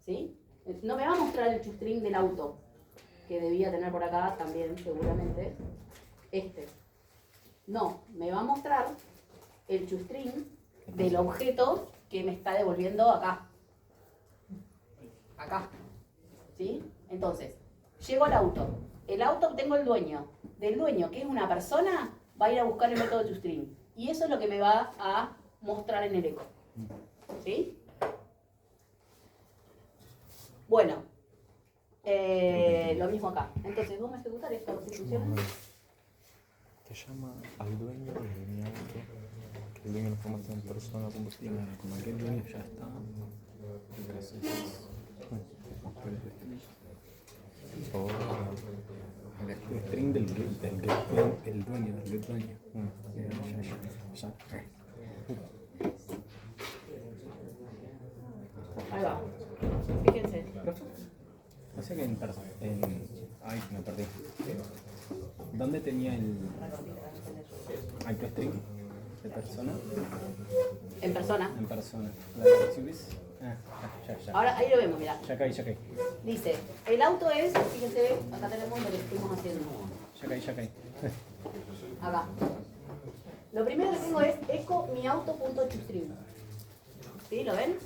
¿Sí? No me va a mostrar el chustring del auto, que debía tener por acá también, seguramente. No, me va a mostrar el chustring del objeto que me está devolviendo acá. Acá. ¿Sí? Entonces, llego al auto. El auto obtengo el dueño. Del dueño, que es una persona, va a ir a buscar el método chustring. Y eso es lo que me va a mostrar en el eco. ¿Sí? Bueno, lo mismo acá. Entonces, vamos a ejecutar esto, a ver si funciona. Te llama al dueño de mi auto, que el dueño de información persona, como si como que el dueño ya está. El string del dueño, del dueño. Ya. Ahí va. Fíjense. O sea que ay, me perdí. ¿Dónde tenía el string de persona? En persona. En persona. ¿La recibís? Ya. Ahora ahí lo vemos, mirá. Ya caí. Dice, el auto es, fíjense, acá tenemos lo que estuvimos haciendo. Ya caí. Acá. Lo primero que tengo es echo mi auto.toString. ¿Sí? ¿Lo ven?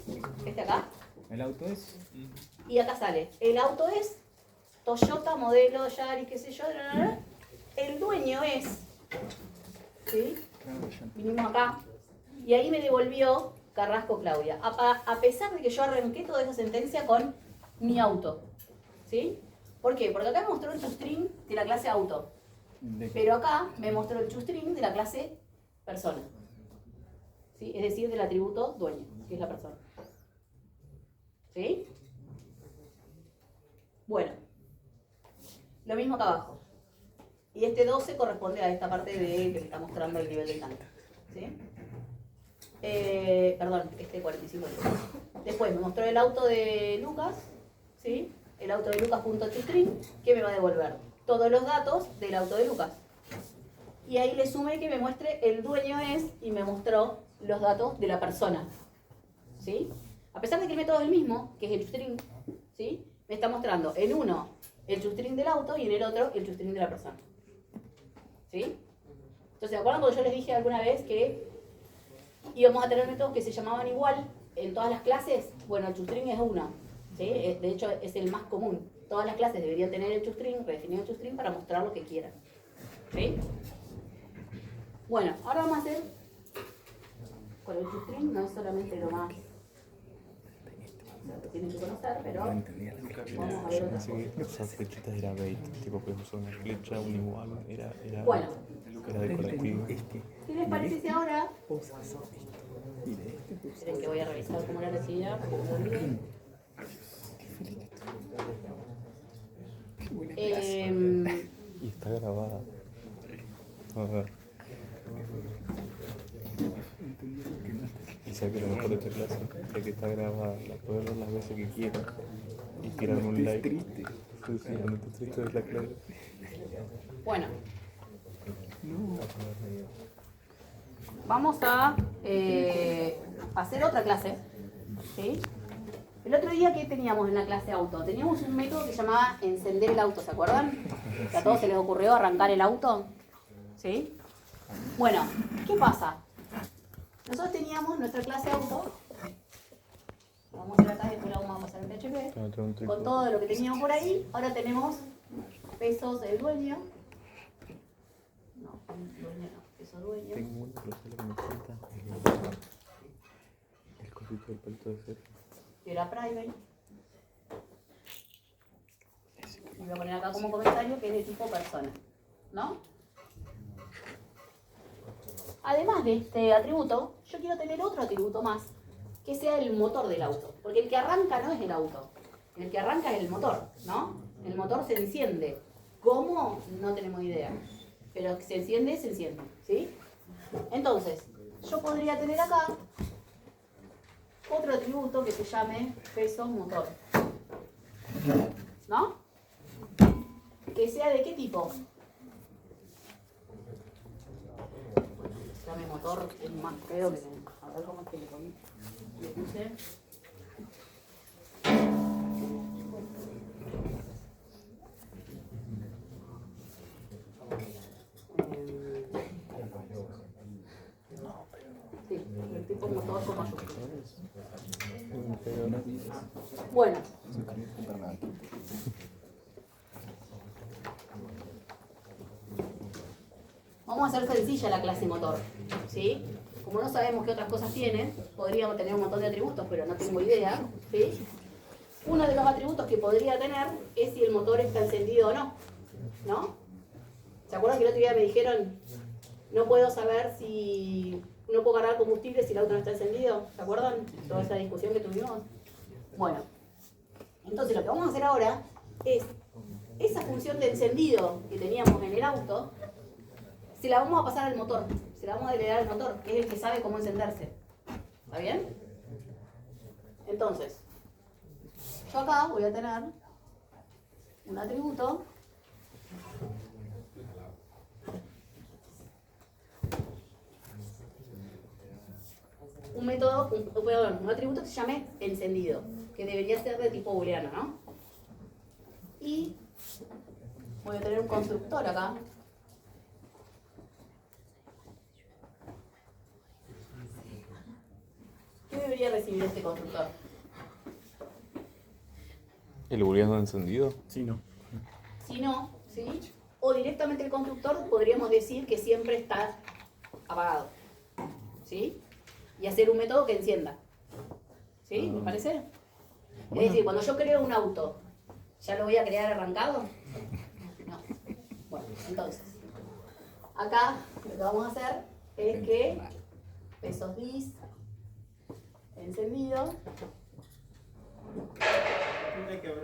Este acá. El auto es. Y acá sale. El auto es Toyota, modelo, Yaris, qué sé yo. El dueño es. ¿Sí? Vinimos acá. Y ahí me devolvió Carrasco Claudia. A pesar de que yo arranqué toda esa sentencia con mi auto. ¿Sí? ¿Por qué? Porque acá me mostró el toString de la clase auto. Pero acá me mostró el toString de la clase persona. ¿Sí? Es decir, del atributo dueño, que es la persona. ¿Sí? Bueno. Lo mismo acá abajo. Y este 12 corresponde a esta parte de que me está mostrando el nivel del tanque. ¿Sí? Perdón, este 45. Después me mostró el auto de Lucas. ¿Sí? El auto de Lucas.toString, que me va a devolver todos los datos del auto de Lucas. Y ahí le sumé que me muestre el dueño es y me mostró los datos de la persona. ¿Sí? A pesar de que el método es el mismo, que es el toString, ¿sí? Me está mostrando en uno el toString del auto y en el otro el toString de la persona. ¿Sí? Entonces, ¿se acuerdan cuando yo les dije alguna vez que íbamos a tener métodos que se llamaban igual en todas las clases? Bueno, el toString es uno. ¿Sí? De hecho, es el más común. Todas las clases deberían tener el toString, redefinido el toString para mostrar lo que quieran. ¿Sí? Bueno, ahora vamos a hacer con el toString, no es solamente lo más lo que tienen que conocer, pero vamos a ver otra cosa. Esas flechitas era bait, tipo puedes usar una flecha, un igual, era Bueno, decorativo. ¿qué les parece si ahora? Esperen que voy a revisar cómo era la silla, porque me olvidé. Y está grabada. A ver. Y sé que lo mejor de esta clase es que está grabada, la puedes ver las veces que quieras y tirarme un like. Sí, cuando te triste es la clase. Bueno, vamos a hacer otra clase. ¿Sí? El otro día, ¿qué teníamos en la clase auto? Teníamos un método que se llamaba encender el auto, ¿se acuerdan? Que a todos se les ocurrió arrancar el auto. ¿Sí? Bueno, ¿qué pasa? Nosotros teníamos nuestra clase auto. Vamos a hacer acá y después la vamos a pasar en PHP. Con todo lo que teníamos por ahí, ahora tenemos pesos del dueño. No, dueño no, peso dueño. Tengo una cosa que me falta. El cosito del palito de cero. Que era private. Y voy a poner acá como comentario que es de tipo persona. ¿No? Además de este atributo, yo quiero tener otro atributo más, que sea el motor del auto. Porque el que arranca no es el auto. El que arranca es el motor, ¿no? El motor se enciende. ¿Cómo? No tenemos idea. Pero se enciende, ¿sí? Entonces, yo podría tener acá otro atributo que se llame peso motor. ¿No? Que sea de qué tipo. Llame motor, es más feo que... A ver cómo es que le puse. Sí, el tipo motor con mayúsculas. Bueno. Vamos a hacer sencilla la clase motor, ¿sí? Como no sabemos qué otras cosas tiene, podríamos tener un montón de atributos, pero no tengo idea, ¿sí? Uno de los atributos que podría tener es si el motor está encendido o no, ¿no? ¿Se acuerdan que el otro día me dijeron, no puedo saber si no puedo cargar combustible si el auto no está encendido? ¿Se acuerdan? Toda esa discusión que tuvimos. Bueno, entonces lo que vamos a hacer ahora es esa función de encendido que teníamos en el auto, se la vamos a pasar al motor, se la vamos a delegar al motor, que es el que sabe cómo encenderse. ¿Está bien? Entonces, yo acá voy a tener un atributo un método, un atributo que se llame encendido, que debería ser de tipo booleano, ¿no? Y voy a tener un constructor acá recibir este constructor? ¿El booleano encendido? Sí, no. Si no, ¿sí? O directamente el constructor podríamos decir que siempre está apagado, ¿sí? Y hacer un método que encienda, ¿sí? ¿Me parece? Es decir, cuando yo creo un auto, ¿ya lo voy a crear arrancado? No. Bueno, entonces, acá lo que vamos a hacer es que pesos dis, encendido. Tiene que haber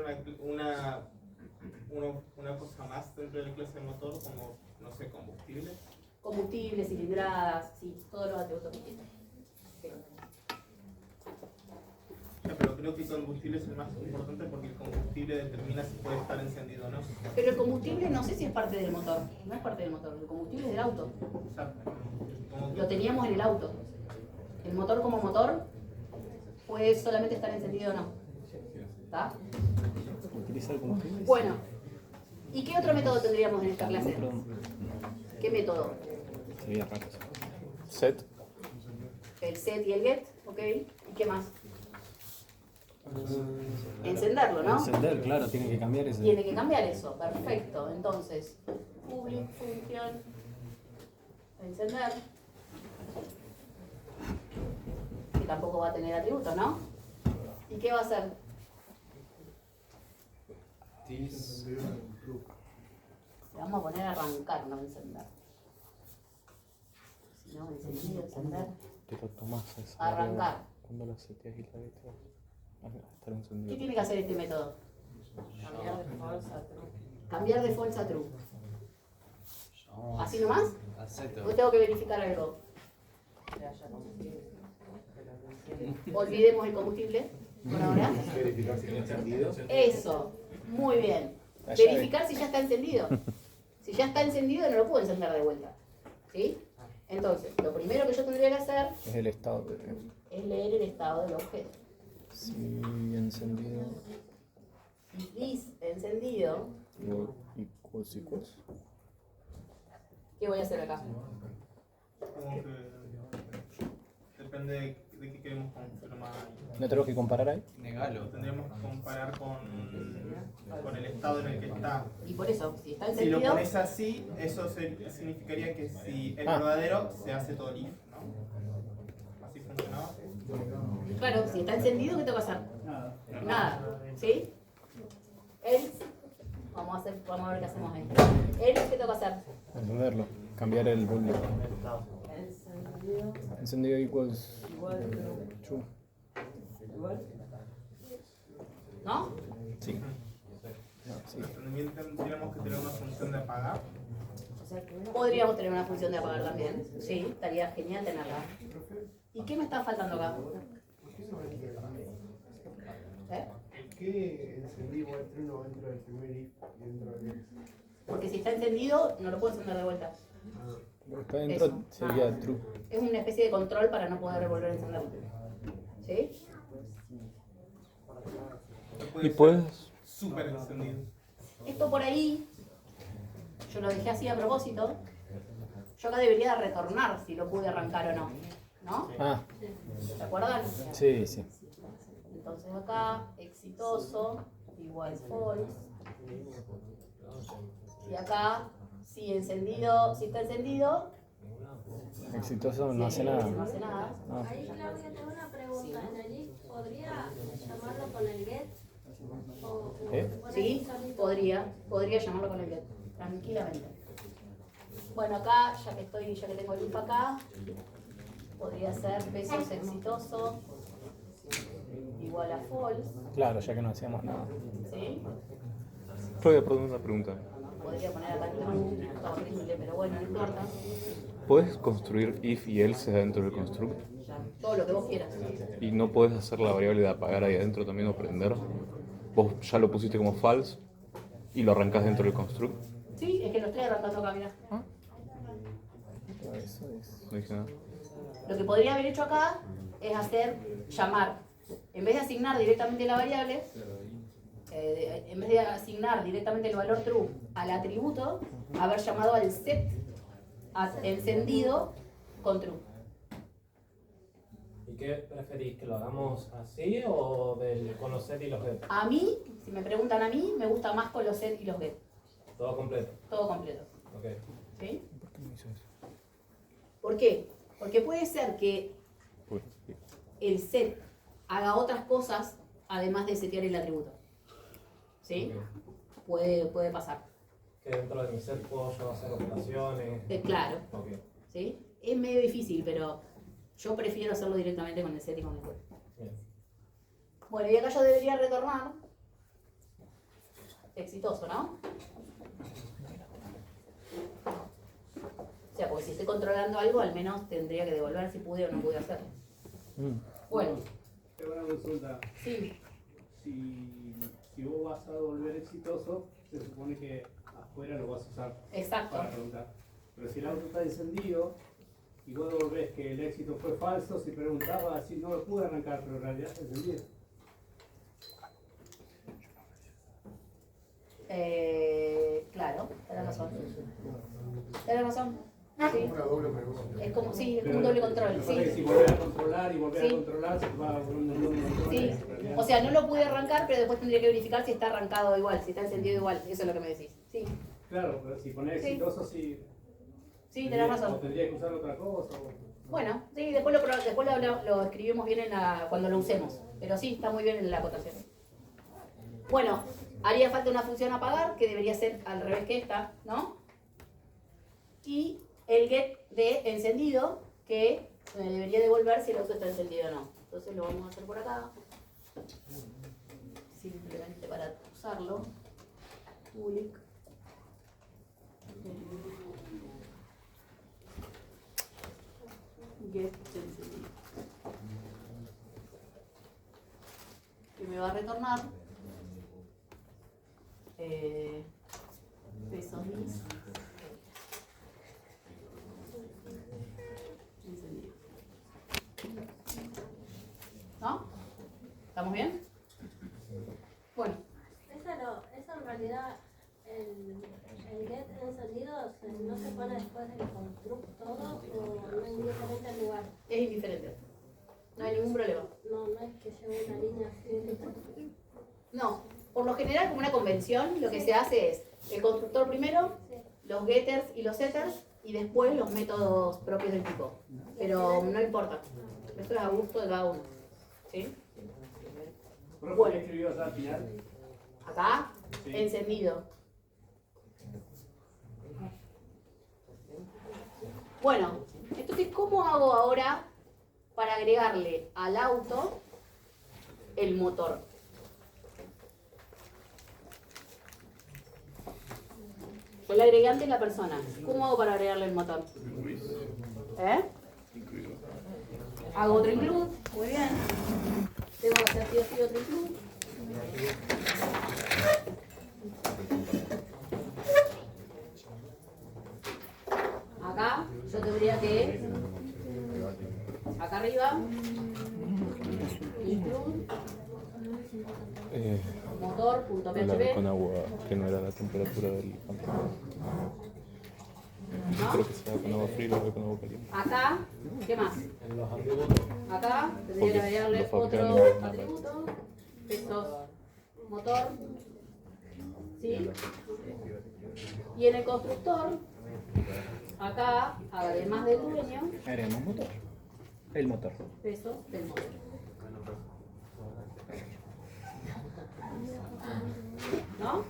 una cosa más dentro de la clase de motor, como, no sé, combustible. Combustible, cilindradas, sí, todos los atributos que tiene. Sí. Ya, pero creo que el combustible es el más importante porque el combustible determina si puede estar encendido o no. Pero el combustible no sé si es parte del motor, no es parte del motor, el combustible es del auto. O sea, como que- Lo teníamos en el auto. El motor como motor puede solamente estar encendido o no. ¿Está? Utilizar combustible. Bueno, ¿y qué otro método tendríamos en esta clase? ¿Qué método? Sería raro. Set. El set y el get, ¿ok? ¿Y qué más? Encenderlo, ¿no? Encender, claro, tiene que cambiar ese. Tiene que cambiar eso, perfecto. Entonces, public función, encender, que tampoco va a tener atributos, ¿no? ¿Y qué va a hacer? Le vamos a poner a arrancar, no a encender. Si no, encendido, encender, Pero Tomás, esa arrancar. ¿cuándo la seteas y la letra? Estar ¿Qué encendido. tiene que hacer este método? Cambiar de false a true. Cambiar de false a true. ¿Así nomás? Acepto. ¿O tengo que verificar algo? Ya, ya combustible. Olvidemos el combustible por ahora. Verificar si está encendido. Eso, muy bien. La llave. Verificar si ya está encendido. Si ya está encendido no lo puedo encender de vuelta. ¿Sí? Entonces, lo primero que yo tendría que hacer Es el estado de. es leer el estado del objeto. Sí, encendido. Si this encendido, Equals. ¿qué voy a hacer acá? como que depende de qué queremos confirmar. ¿No tenemos que comparar ahí? Negalo. Tendríamos que comparar con el estado en el que está. Y por eso, si está Si lo encendido, pones así, eso significaría que si el Ah. verdadero se hace todo el if, ¿no? Así funcionaba. claro, si está encendido, ¿qué tengo que hacer? Nada. ¿Sí? Else, vamos a ver qué hacemos ahí. Else, ¿qué tengo que hacer? Encenderlo. Cambiar el booleano. Encendido. Encendido equals Igual. true. Igual. ¿No? Sí. No, sí. También tendríamos que tener una función de apagar. Podríamos tener una función de apagar también. Sí, estaría genial tenerla. ¿Y qué me está faltando acá? ¿Eh? ¿Qué encendí igual true no dentro del primer if y dentro del else? Porque si está encendido, no lo puedo encender de vuelta. Lo que está dentro Eso. sería true. Es una especie de control para no poder volver a encenderlo. ¿Sí? No puede Y ser puedes. súper encendido. Esto por ahí, yo lo dejé así a propósito. Yo acá debería retornar si lo pude arrancar o no. ¿No? Ah, ¿Se acuerdan? sí, sí. Entonces acá, exitoso, igual false. Y acá, si encendido, si está encendido, Exitoso no hace no nada. hace nada. Ah. Ahí, Claudia, tengo una pregunta. ¿En el if podría llamarlo con el get? O poner Sí, solito? podría llamarlo con el get, tranquilamente. Bueno, acá, ya que tengo el if acá, podría ser pesos exitoso igual a false, Claro, ya que no hacíamos nada. ¿sí? Claudia, perdón, una pregunta. Podría poner acá true, está horrible, pero bueno, no importa. ¿Puedes construir if y else dentro del construct? Todo lo que vos quieras. ¿Y no puedes hacer la variable de apagar ahí adentro también o prender? Vos ya lo pusiste como false y lo arrancás dentro del construct. Sí, es que lo estoy arrancando acá, mirá. Eso es. No dije nada. Lo que podría haber hecho acá es hacer llamar. En vez de asignar directamente la variable, en vez de asignar directamente el valor true al atributo, haber llamado al set encendido con true. ¿Y qué preferís? ¿Que lo hagamos así o con los set y los get? A mí, si me preguntan a mí, me gusta más con los set y los get. Todo completo. Todo completo. Ok. ¿Sí? ¿Por qué no hizo eso? ¿Por qué? Porque puede ser que Pues, el set haga otras cosas además de setear el atributo. ¿Sí? Ok. Puede pasar. Que dentro de mi set puedo yo hacer operaciones. Claro. Ok. ¿Sí? Es medio difícil, pero yo prefiero hacerlo directamente con el set y con el web. Bien. Bueno, y acá yo debería retornar. Exitoso, ¿no? O sea, porque si estoy controlando algo, al menos tendría que devolver si pude o no pude hacerlo. Bueno, Tengo una consulta. sí. Si vos vas a volver exitoso, se supone que afuera lo vas a usar Exacto. para preguntar. Pero si el auto está encendido y vos volvés que el éxito fue falso, si preguntás vas a decir no lo pude arrancar, pero en realidad está encendido. Claro, tenés razón. Tenés razón. Sí. Una doble pregunta. Es como, sí, es como un doble control. Lo que pasa es que si Sí. volvés a controlar y volvés Sí. a controlar, se va volviendo un doble control. Sí. en realidad. O sea, no lo pude arrancar, pero después tendría que verificar si está arrancado igual, si está encendido igual. Eso es lo que me decís. Sí. Claro, pero si pones Sí. exitoso, sí. Sí, tenés razón. O tendrías que usar otra cosa. Bueno, sí, después lo escribimos bien cuando lo usemos. Pero sí, está muy bien en la acotación. Bueno, haría falta una función apagar, que debería ser al revés que esta, ¿no? Y el get de encendido, que me debería devolver si el auto está encendido o no. Entonces lo vamos a hacer por acá. Simplemente para usarlo. Public. Get encendido. Que me va a retornar pesos mis encendido. ¿No? ¿Estamos bien? Bueno, Eso en realidad, el get encendido no se pone después del construct todo o no es indiferente al lugar. es indiferente. No hay ningún problema. No es que lleve una línea así. No, por lo general, como una convención, lo que se hace es el constructor primero, los getters y los setters, y después los métodos propios del tipo. Pero no importa. Esto es a gusto de cada uno. ¿Sí? Bueno. ¿Qué escribías al final? Acá, Sí. encendido. Bueno, entonces, ¿cómo hago ahora para agregarle al auto el motor? Yo le agregué antes la persona. ¿Cómo hago para agregarle el motor? ¿Eh? Hago otro include. Muy bien. Tengo que hacer sí o sí otro include. Acá yo tendría que, acá arriba, include motor.php. Con agua que no era la temperatura del pantalón. ¿No? Creo que sea con agua fría y luego con agua caliente. Acá, ¿qué más? En los atributos. Acá tendría que agregarle Porque lo otro fabrican en- atributo, pesos motor, ¿sí? Y en el constructor, acá, además del dueño, Agregamos motor. El motor. pesos del motor. ¿No?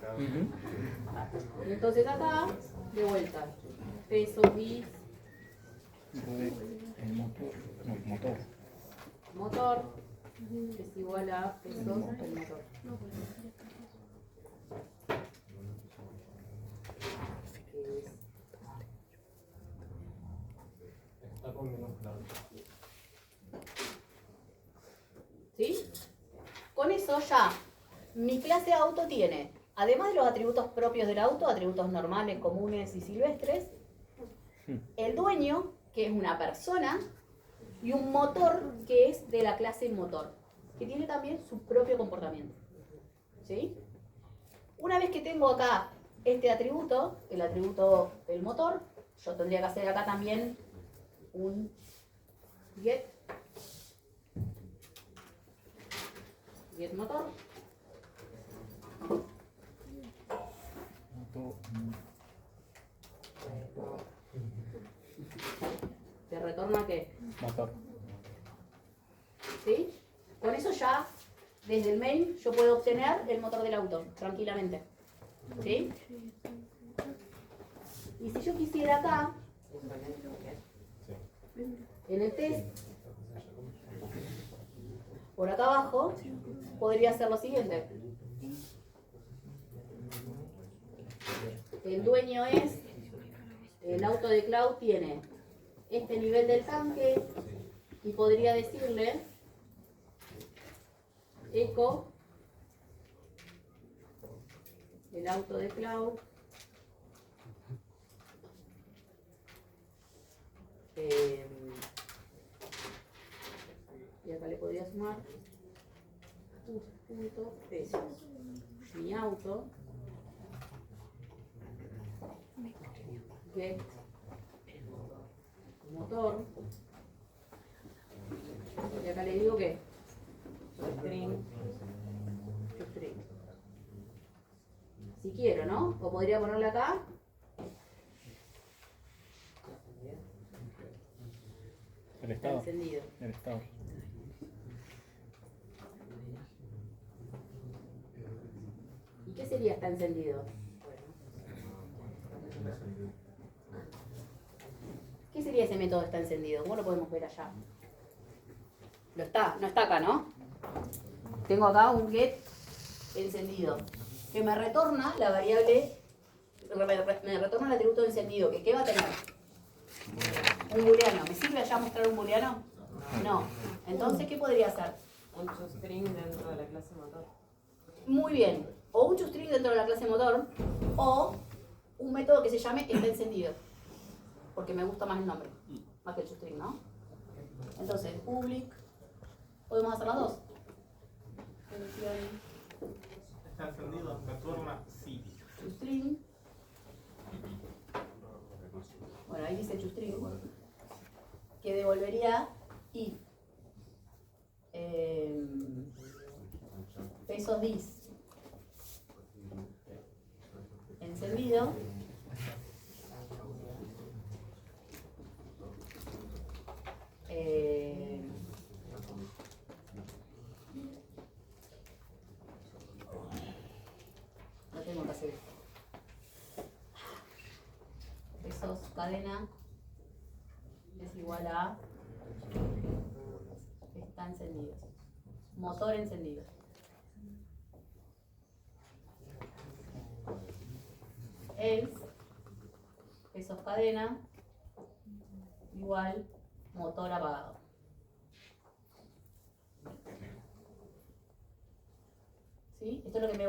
Y entonces acá, de vuelta, pesos bis, El motor. No, motor. motor, es igual a pesos del motor. Está con minúsculas. ¿Sí? Con eso ya, mi clase auto tiene, además de los atributos propios del auto, atributos normales, comunes y silvestres, el dueño, que es una persona, y un motor, que es de la clase motor, que tiene también su propio comportamiento. ¿Sí? Una vez que tengo acá este atributo, el atributo del motor, yo tendría que hacer acá también un get get motor. ¿Te retorna qué? Motor. ¿Sí? Con eso ya, desde el main, yo puedo obtener el motor del auto, tranquilamente. ¿Sí? Y si yo quisiera acá, en el test, por acá abajo, podría hacer lo siguiente. El dueño es, el auto de Cloud tiene este nivel del tanque y podría decirle eco el auto de Cloud y acá le podría sumar punto pesos mi auto get motor y acá le digo que string si quiero, ¿no? O podría ponerle acá El estado. encendido. El estado. ¿Y qué sería está encendido? ¿Qué sería ese método está encendido? ¿Cómo lo podemos ver allá? No está acá, ¿no? Tengo acá un get encendido que me retorna la variable, me retorna el atributo de encendido, que ¿qué va a tener? Un booleano. ¿Me sirve allá mostrar un booleano? No. Entonces, ¿qué podría hacer? Un toString dentro de la clase motor. Muy bien. O un toString dentro de la clase motor, o un método que se llame está encendido. Porque me gusta más el nombre, más que el toString, ¿no? Entonces, public, podemos hacer las dos. Está encendido, retorna sí. toString. Bueno, ahí dice toString, que devolvería y pesos dis encendido no tengo que hacer esto. Pesos cadena es igual a está encendido, motor encendido. Else pesos cadena igual motor apagado. ¿Sí? Esto es lo que me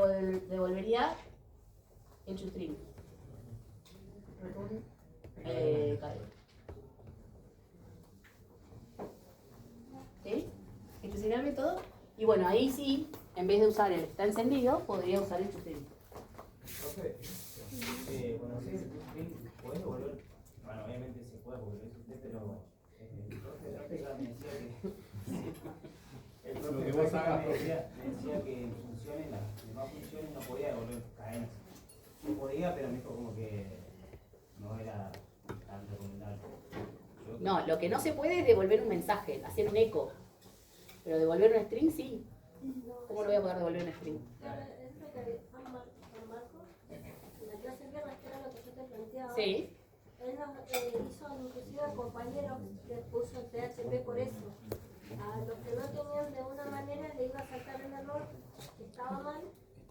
devolvería el toString. Return cadena. ¿Sí? Este sería el método. Y bueno, ahí sí, en vez de usar el está encendido, podría usar el toString. Cuando haces el toString, ¿podés devolver? Bueno, obviamente se puede porque lo hizo usted, pero el profe de práctica me decía que el profe de práctica me decía que en funciones, las demás funciones no podía devolver cadenas. No podía, pero me dijo como que no era tan recomendable. No, lo que no se puede es devolver un mensaje, hacer un eco. Pero devolver un string sí. ¿Cómo lo voy a poder devolver un string? Es lo que Juan Marco, en la clase viernes, que era lo que yo te planteaba. Sí. Él nos hizo inclusive a compañeros que puso PHP por eso. A los que no tenían de una manera le iba a saltar el error que estaba mal,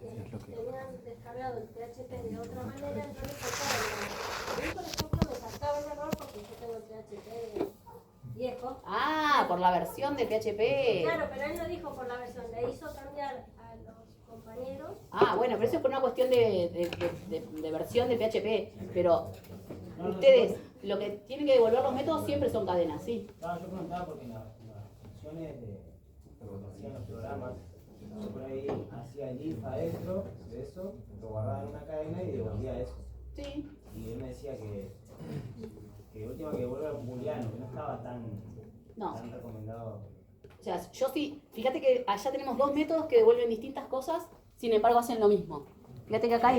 tenían descargado el PHP de otra manera, entonces saltaba el error. A mí, por ejemplo, me saltaba el error porque yo tengo el PHP viejo. Ah, por la versión de PHP. Claro, pero él lo dijo por la versión, le hizo cambiar a los compañeros. Ah, bueno, pero eso es por una cuestión de versión de PHP. Pero ustedes, lo que tienen que devolver los métodos siempre son cadenas, ¿sí? No, yo preguntaba porque en las funciones de lo que hacían los programas, yo por ahí hacía el if adentro de eso, lo guardaba en una cadena y devolvía eso. Sí. Y él me decía que última que devuelva un booleano, que no estaba tan recomendado. sea, yo sí, fíjate que allá tenemos dos métodos que devuelven distintas cosas, sin embargo hacen lo mismo. Fíjate que acá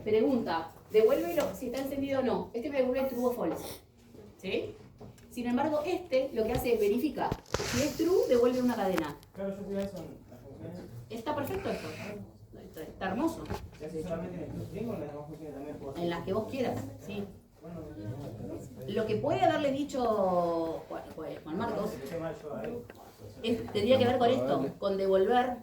pregunta, devuélvelo si está encendido o no. Este me devuelve true o false. ¿Sí? Sin embargo, lo que hace es verifica. Si es true, devuelve una cadena. Claro, yo fui a eso en las funciones. Está perfecto esto. Está hermoso. ¿Se hace solamente en el TrueString o en las demás funciones también puedo hacer? En las que vos quieras, sí. Lo que puede haberle dicho Juan Marcos tendría que ver con esto, con devolver.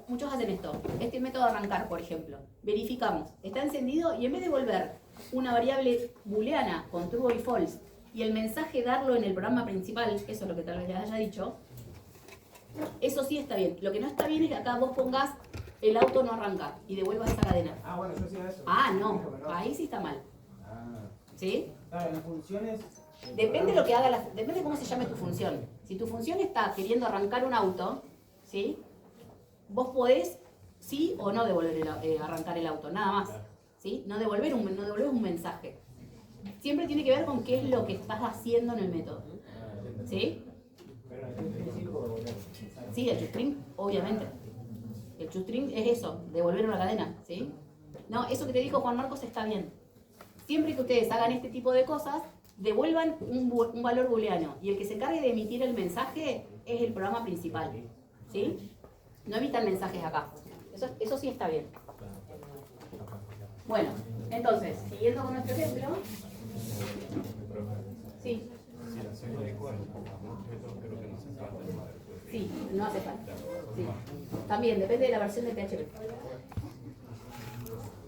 Muchos hacen esto. Este método de arrancar, por ejemplo. Verificamos, está encendido y en vez de devolver una variable booleana con true y false y el mensaje darlo en el programa principal, eso es lo que tal vez les haya dicho, eso sí está bien. Lo que no está bien es que acá vos pongas el auto no arranca y devuelvas esa cadena. Ah, bueno, yo hacía eso. Ah, no, ahí sí está mal. ¿Sí? Claro, en funciones. Depende de lo que haga, depende de cómo se llame tu función. Si tu función está queriendo arrancar un auto, ¿sí? Vos podés sí o no devolver arrancar el auto, nada más. ¿Sí? No devolver un mensaje. Siempre tiene que ver con qué es lo que estás haciendo en el método. ¿Sí? Sí, el toString, obviamente. El toString es eso, devolver una cadena. ¿Sí? No, eso que te dijo Juan Marcos está bien. Siempre que ustedes hagan este tipo de cosas, devuelvan un valor booleano. Y el que se encargue de emitir el mensaje es el programa principal. ¿Sí? No emitan mensajes acá. Eso sí está bien. Bueno, entonces, siguiendo con nuestro ejemplo. Sí. Sí, no hace falta. Sí. También depende de la versión de PHP.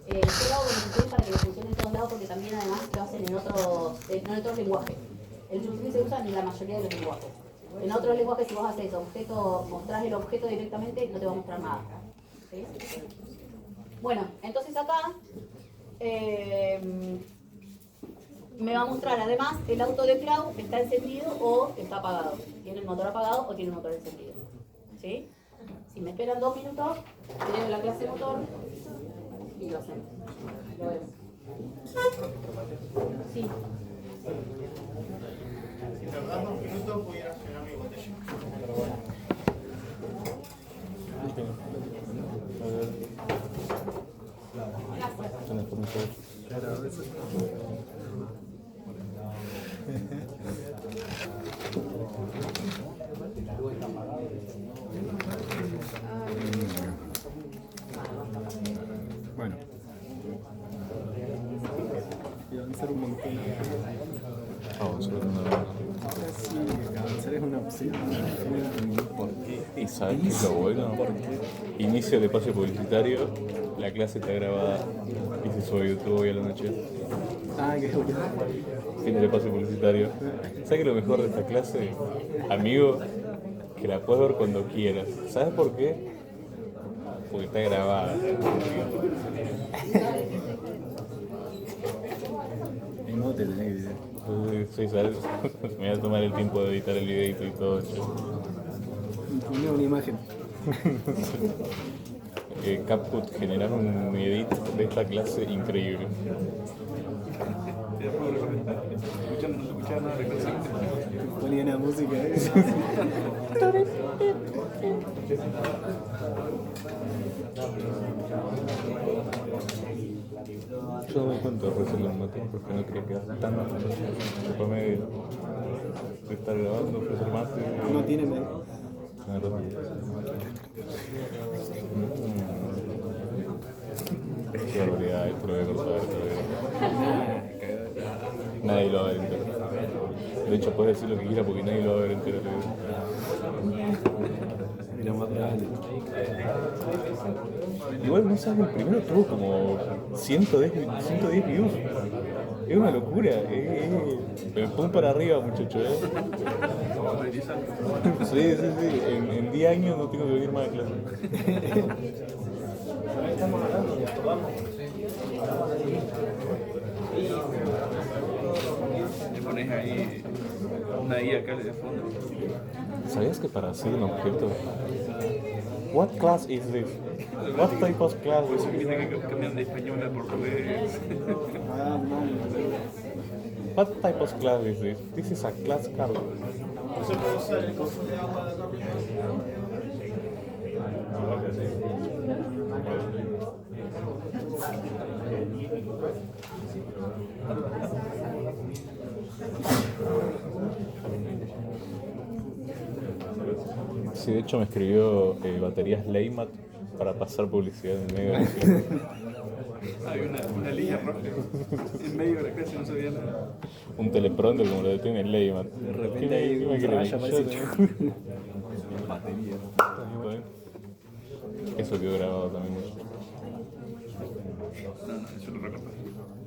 Yo lo hago con toString para que le funcione en todos lados porque también además lo hacen en otros lenguajes. El toString se usa en la mayoría de los lenguajes. En otros lenguajes si vos haces mostrás el objeto directamente, no te va a mostrar nada. ¿Sí? Bueno, entonces acá me va a mostrar además el auto de Cloud está encendido o está apagado. Tiene el motor apagado o tiene el motor encendido. ¿Sí? Si me esperan 2 minutos, tengo la clase motor y lo hacemos. Lo vemos. Sí. Si tardás 2 minutos, voy a ir a llenar mi botella. Bueno. Y avanzar un montón. Avanzar es una opción. ¿Por qué? ¿Y sabes qué es lo bueno? Inicio de pase publicitario, la clase está grabada y se sube a YouTube hoy a la noche. Ah, qué bueno. Fin de pase publicitario. ¿Sabes qué es lo mejor de esta clase? Amigo, que la puedes ver cuando quieras. ¿Sabes por qué? Porque está grabada. No te tenés que decir. Sí, ¿sabes? Me voy a tomar el tiempo de editar el videito y todo. Una imagen. CapCut generar un edit de esta clase increíble. Ponía la música. Yo me doy cuenta recién los maté porque no quería quedar tan por medio de estar grabando, ofrecer más. No tiene medio. Qué barbaridad, esto lo voy a cortar. Nadie lo va a ver entero. De hecho, puedes decir lo que quieras porque nadie lo va a ver entero. Igual no sabes, el primero tuvo como 110 views. Es una locura. Me pum para arriba, muchacho. Sí. En 10 años no tengo que venir más de clase. Estamos hablando de esto, vamos. Le pones ahí una guía acá de fondo. ¿Sabías que para hacer un objeto? What class is this? What type of class is this? Tiene que cambiar de español a portugués. What type of class is this? This is a class card. se puede usar el coso de agua de acá primero. Sí, de hecho me escribió baterías Leymat para pasar publicidad en medio de la Hay una línea roja en medio de la clase, no sabía nada. Un teleprompter como lo de tiene Leymat. De repente hay un rayo aparece. Batería. Eso quedó grabado también. No, eso lo recuerdo.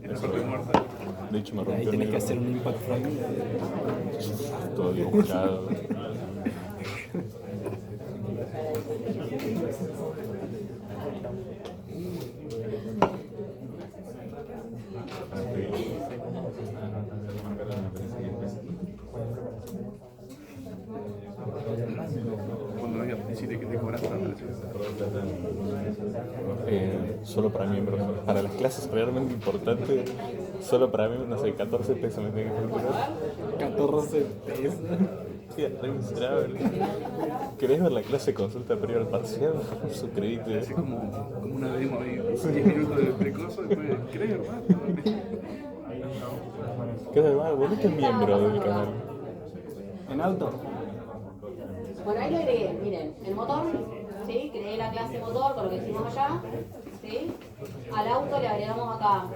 En la parte muerta. De hecho me Ahí rompió tenés el que hacer un impact frame. todo dibujado. Cuando venga, decirle que te cobras para Solo para miembros. Para las clases realmente importantes, solo para miembros, no sé, 14 pesos me tienen que calcular. 14 pesos. Sí, es re miserable. ¿Querés ver la clase de consulta previa al parcial? Suscríbete. Es como una demo ahí, 10 minutos de cosas, después, ¿querés más? ¿Qué tal? Volviste miembro del canal. ¿En auto? Bueno, ahí lo agregué, miren, el motor, ¿sí? Creé la clase motor con lo que hicimos allá, ¿sí? Al auto le agregamos acá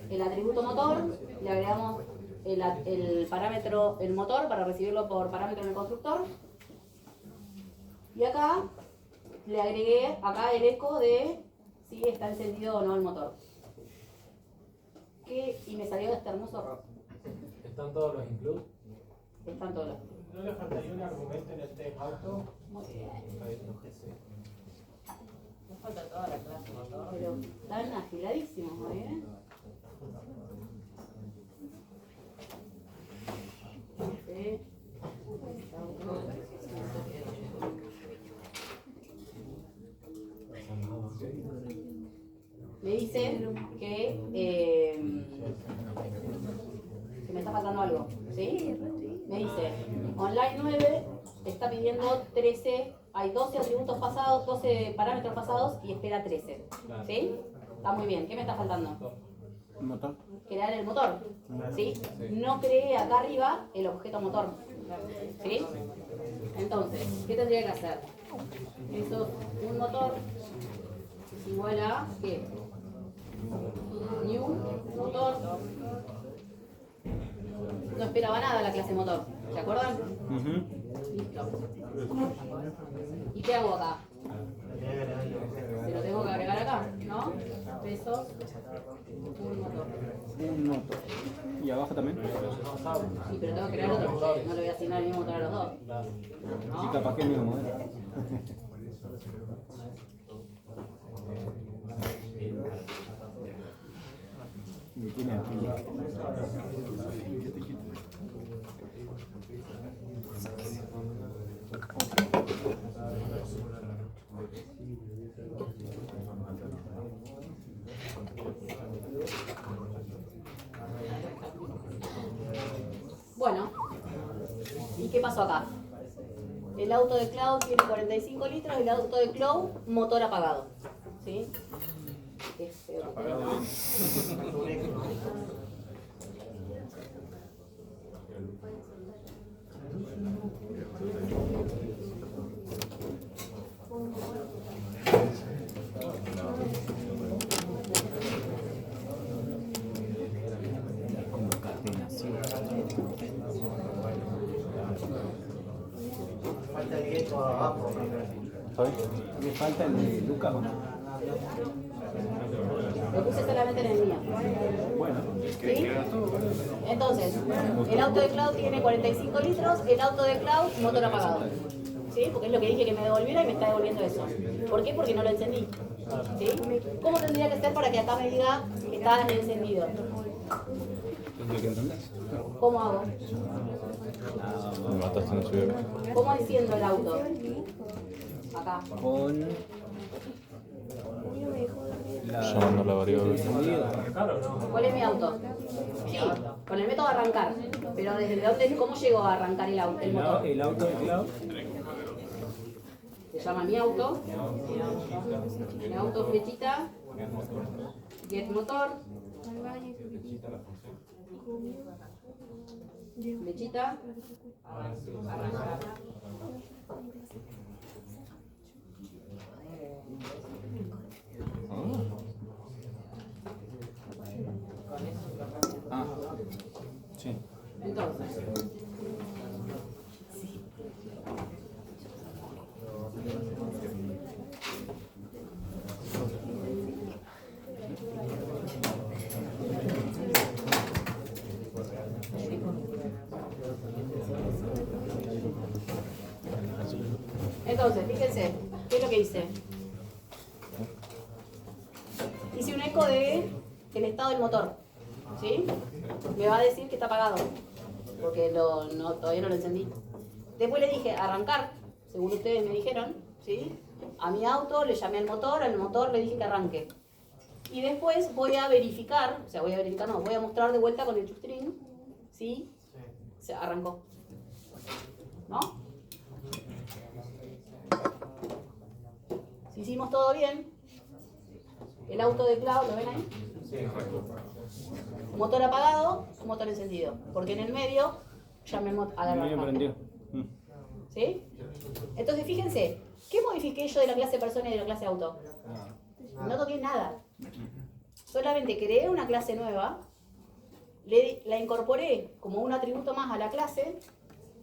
el atributo motor, le agregamos el parámetro, el motor, para recibirlo por parámetro en el constructor. Y acá le agregué acá el eco de si está encendido o no el motor. Y me salió este hermoso rojo. ¿Están todos los includes? Están todos los. ¿No le faltaría un argumento en este auto? Muy bien. Nos falta toda la clase, ¿no? Pero están afiladísimos, muy bien. Sí. Me dice que me está faltando algo, ¿sí? Me dice, online 9 está pidiendo 13, hay 12 atributos pasados, 12 parámetros pasados y espera 13, ¿sí? Está muy bien, ¿qué me está faltando? ¿Motor? Crear el motor, ¿sí? No creé acá arriba el objeto motor, ¿sí? Entonces, ¿qué tendría que hacer? Eso, un motor es igual a, ¿qué? New motor. No esperaba nada la clase motor, ¿se acuerdan? Listo. ¿Y qué hago acá? Se lo tengo que agregar acá, ¿no? Pesos, un motor. Un motor. ¿Y abajo también? Sí, pero tengo que crear otro porque no le voy a asignar el mismo motor a los dos. ¿No? Y capaz que el mismo modelo. Y tiene aquí. Bueno, ¿y qué pasó acá? El auto de Cloud tiene 45 litros, el auto de Cloud, motor apagado. ¿Sí? Qué feo. Falta el gueto abajo. ¿Me falta el de Lucas o no? Lo puse solamente en el mío. Bueno. ¿Sí? Entonces, el auto de Cloud tiene 45 litros, el auto de Cloud, motor apagado. ¿Sí? Porque es lo que dije que me devolviera y me está devolviendo eso. ¿Por qué? Porque no lo encendí. ¿Sí? ¿Cómo tendría que ser para que acá me diga que está encendido? ¿Tendría que entender? ¿Cómo hago? Me mataste en ciudad. ¿Cómo enciendo el auto? Acá. Con... Llamando a la variable. ¿Cuál es mi auto? Sí, con el método arrancar. Pero ¿desde dónde, cómo llego a arrancar el auto? El motor. El auto de cloud. Se llama mi auto. Mi auto flechita. Get motor. Flechita. Arrancar. Ah, sí. Entonces. Entonces, fíjense, ¿qué es lo que hice? Hice un eco de el estado del motor, ¿sí? Me va a decir que está apagado, porque todavía no lo encendí. Después le dije arrancar, según ustedes me dijeron, ¿sí? A mi auto le llamé al motor le dije que arranque. Y después voy a verificar, voy a mostrar de vuelta con el string, ¿sí? Se arrancó. ¿No? Si hicimos todo bien, el auto de cloud, ¿lo ven ahí? Motor apagado, motor encendido. Porque en el medio llamé a la arrancar. ¿Sí? Entonces fíjense, ¿qué modifiqué yo de la clase persona y de la clase auto? No toqué nada. Solamente creé una clase nueva, la incorporé como un atributo más a la clase,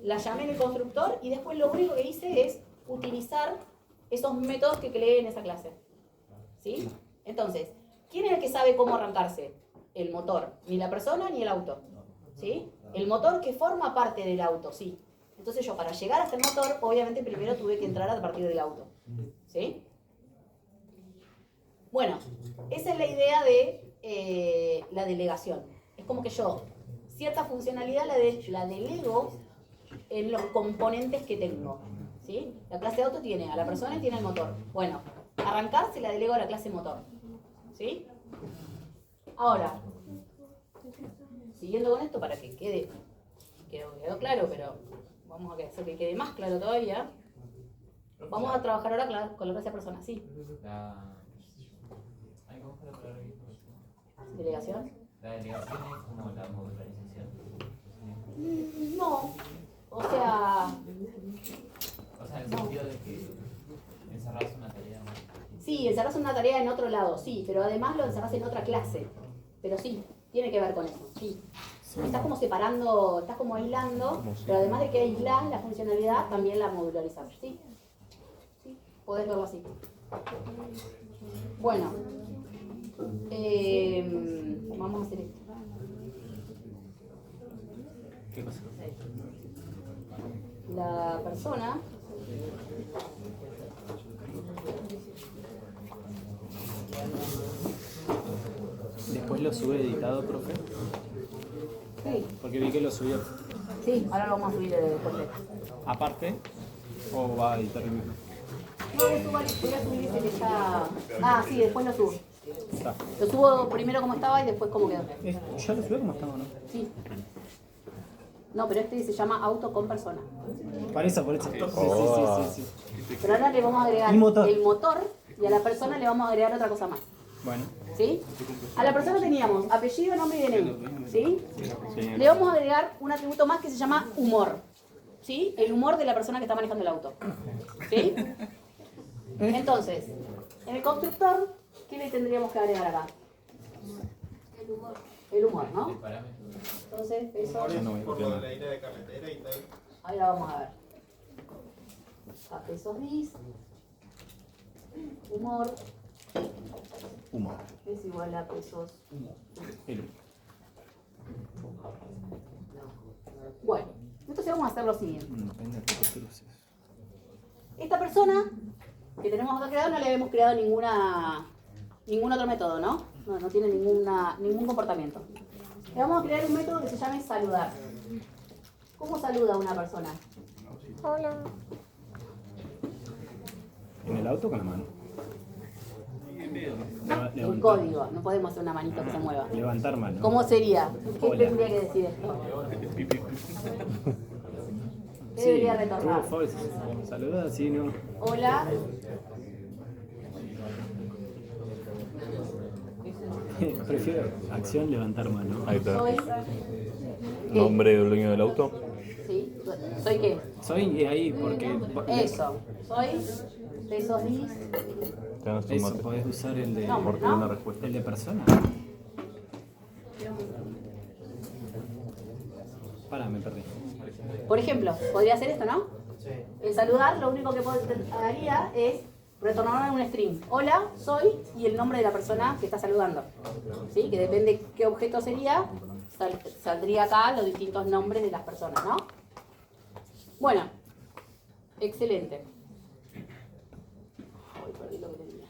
la llamé en el constructor y después lo único que hice es utilizar esos métodos que creé en esa clase. ¿Sí? Entonces, ¿quién es el que sabe cómo arrancarse? El motor, ni la persona ni el auto. ¿Sí? El motor que forma parte del auto, sí. Entonces yo para llegar hasta el motor, obviamente primero tuve que entrar a partir del auto. ¿Sí? Bueno, esa es la idea de la delegación. Es como que yo cierta funcionalidad la delego en los componentes que tengo. ¿Sí? La clase auto tiene a la persona y tiene el motor. Bueno, arrancar se la delego a la clase motor. ¿Sí? Ahora, siguiendo con esto para que quedó claro, pero vamos a hacer que quede más claro todavía. Vamos a trabajar ahora con la clase persona. Sí. ¿Delegación? La delegación es como la modularización. No. O sea, en el sentido de que encerrás una tarea. Sí, encerrás una tarea en otro lado, sí, pero además lo encerrás en otra clase. Pero sí, tiene que ver con eso, sí. Estás como separando, estás como aislando, pero además de que aislás la funcionalidad, también la modularizás, ¿sí? Sí, podés verlo así. Bueno, vamos a hacer esto. ¿Qué pasa? La persona ¿Después lo sube editado, profe? Sí. Porque vi que lo subió. Sí, ahora lo vamos a subir completo. ¿Aparte? ¿O va a editar el mismo? No, voy a subir ese que está... Ah, sí, después lo subo. Está. Lo subo primero como estaba y después como quedó. ¿Ya lo subió como estaba, no? Sí. No, pero este se llama auto con persona. Por eso. Sí. Pero ahora le vamos a agregar el motor y a la persona le vamos a agregar otra cosa más. Bueno. ¿Sí? A la persona teníamos apellido, nombre y DNI. ¿Sí? Le vamos a agregar un atributo más que se llama humor. ¿Sí? El humor de la persona que está manejando el auto. ¿Sí? Entonces, en el constructor, ¿qué le tendríamos que agregar acá? El humor, ¿no? Entonces, eso... Por lo de la ira de carretera y tal. Ahí la vamos a ver. A pesos bis. Humor. Humor. Es igual a pesos. El. Bueno, entonces vamos a hacer lo siguiente. Esta persona que tenemos acá creado no le habíamos creado ningún otro método, ¿no? No tiene ningún comportamiento. Le vamos a crear un método que se llame saludar. ¿Cómo saluda a una persona? Hola. ¿En el auto con la mano? El código, no podemos hacer una manito que se mueva. Levantar mano. ¿Cómo sería? ¿Qué Hola. tendría que decir esto? ¿Qué debería retornar? True, false. Saluda, sí, no. Hola. Prefiero acción levantar mano. Ahí está. Soy. Nombre del dueño del auto. ¿Sí? ¿Soy qué? Soy ahí porque. Eso. Soy. Pesos 10. Tenés tu Eso, mate. podés usar el de. No, Porque hay una respuesta. El de persona. Pará, me perdí. Por ejemplo, podría hacer esto, ¿no? El saludar, lo único que haría es retornar un string. Hola, soy, y el nombre de la persona que está saludando. ¿Sí? Que depende qué objeto sería, saldría acá los distintos nombres de las personas, ¿no? Bueno, excelente. Ay, perdí lo que tenía.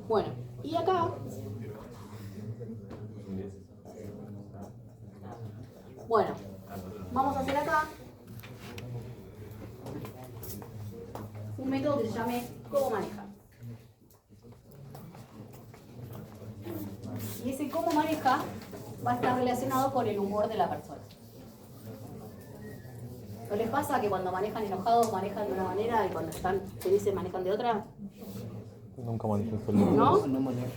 Bueno, y acá, bueno, vamos a hacer acá un método que se llame cómo maneja. Y ese cómo maneja va a estar relacionado con el humor de la persona. ¿No les pasa que cuando manejan enojados manejan de una manera y cuando están felices manejan de otra? Nunca manejé feliz. ¿No? No manejo.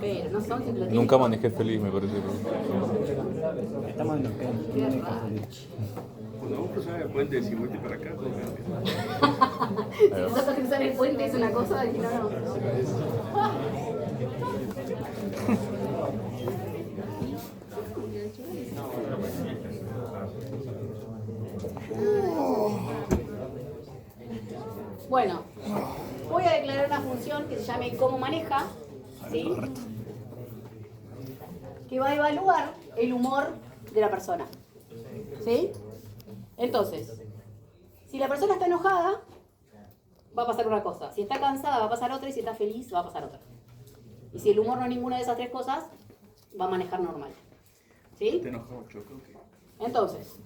Pero no son simplemente. Nunca manejé feliz, me parece. Estamos en los que. Qué raro. Cuando vos cruzás el puente, si vuelta para acá, todo cambia. Si nosotros cruzar el puente es una cosa y no. Bueno, voy a declarar una función que se llame cómo maneja, ¿sí? Que va a evaluar el humor de la persona, ¿sí? Entonces, si la persona está enojada, va a pasar una cosa. Si está cansada, va a pasar otra. Y si está feliz, va a pasar otra. Y si el humor no es ninguna de esas tres cosas, va a manejar normal, ¿sí? Te enojó mucho, creo que. Entonces,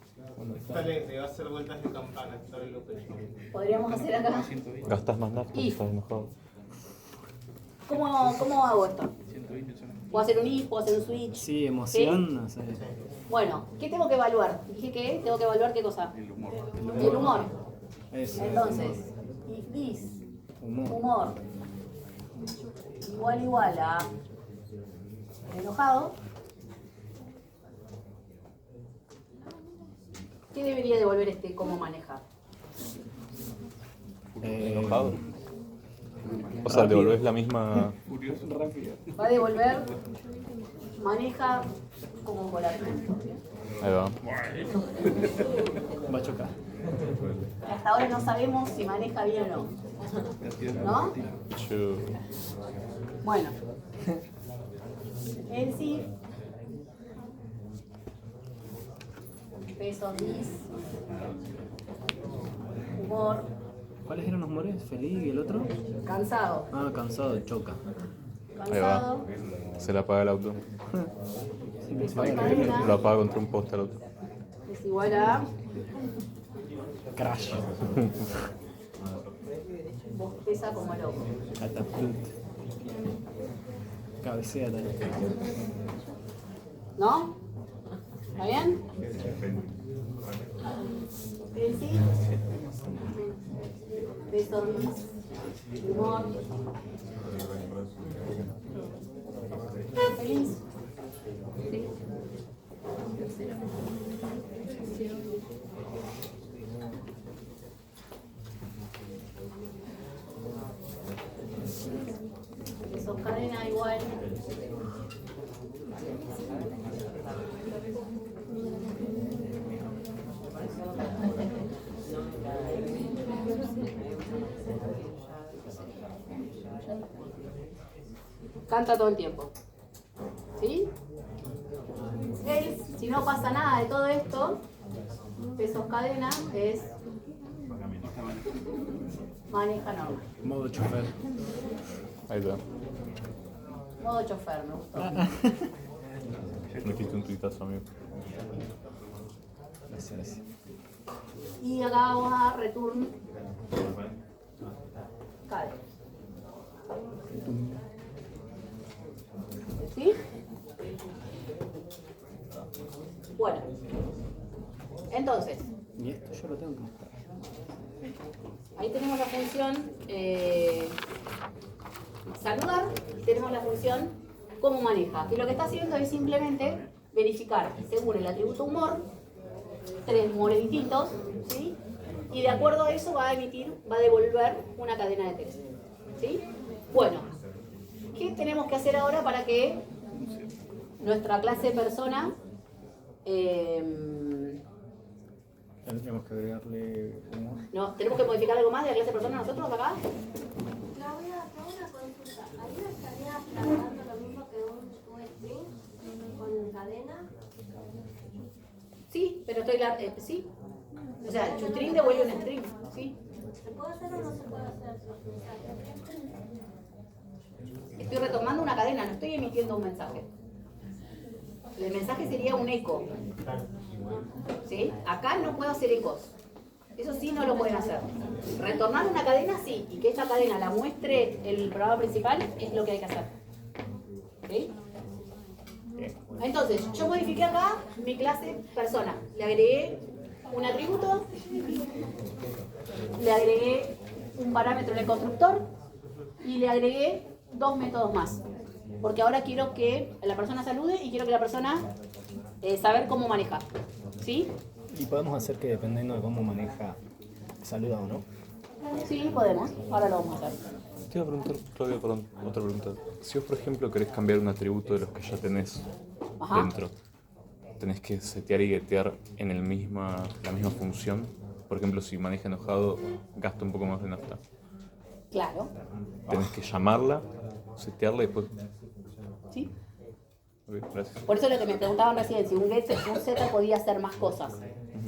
Le va a hacer vueltas de campana. podríamos hacer acá. Gastas más nafta, Y- estás enojado. ¿Cómo hago esto? 120 son. ¿Puedo hacer un if? ¿Puedo hacer un switch? Sí, emoción, no sé. Bueno, ¿qué tengo que evaluar? Dije que tengo que evaluar qué cosa. El humor. El humor. Eso. Entonces, if this, Humor. humor, igual a enojado, ¿qué debería devolver este cómo manejar? Enojado. O sea, devolvés la misma. Furioso. Rápido. Va a devolver, maneja como volátil. Ahí va. Va a chocar. Hasta ahora no sabemos si maneja bien o no. ¿No? Chu. Bueno. En sí, peso 10, humor, ¿Cuáles eran los humores? ¿Feliz y el otro? cansado. Ah, cansado, choca. Ahí va. Cansado, Se le apaga el auto. peso cadena, Lo apaga contra un poste el auto. es igual a Crash. bosteza como loco. Catapult. Cabecea también. ¿No? ¿Está bien? En sí, peso 10, humor, feliz. Sí. Peso cadena igual. Canta todo el tiempo. ¿Sí? Él, si no pasa nada de todo esto, pesos cadena es maneja normal. Modo chofer. Ahí está. Modo chofer, me gustó. Metiste un tuitazo, amigo. Gracias, gracias. Y acá vamos a return cadena. ¿Sí? Bueno. Entonces. Y esto yo lo tengo que mostrar. Ahí tenemos la función saludar, tenemos la función cómo maneja, que lo que está haciendo es simplemente verificar, según el atributo humor, 3 humores distintos, ¿sí? Y de acuerdo a eso va a devolver una cadena de texto, ¿sí? Bueno, ¿qué tenemos que hacer ahora para que nuestra clase persona Tendríamos que agregarle humor. no, tenemos que modificar algo más de la clase persona nosotros acá? Claudia, tengo una consulta. ¿Ahí no estarías trabajando lo mismo que un string con cadena? Sí, pero estoy sí. O sea, el string devuelve un string, ¿sí? ¿Se puede hacer o no se puede hacer? Estoy retomando una cadena, no estoy emitiendo un mensaje. El mensaje sería un eco. ¿Sí? Acá no puedo hacer ecos. Eso sí no lo pueden hacer. Retornar una cadena sí, y que esta cadena la muestre el programa principal es lo que hay que hacer. ¿Sí? Entonces, yo modifiqué acá mi clase persona. Le agregué un atributo, le agregué un parámetro en el constructor y le agregué 2 métodos más. Porque ahora quiero que la persona salude y quiero que la persona saber cómo maneja. ¿Sí? Y podemos hacer que dependiendo de cómo maneja, saluda o no. Sí, podemos. Ahora lo vamos a hacer. Te iba a preguntar, Claudia, perdón, otra pregunta. Si vos, por ejemplo, querés cambiar un atributo de los que ya tenés dentro, tenés que setear y getear en la misma función. Por ejemplo, si maneja enojado, gasta un poco más de nafta. Claro. Tenés que llamarla, setearla y después... Sí. Okay, gracias. Por eso lo que me preguntaban recién, si un setter podía hacer más cosas.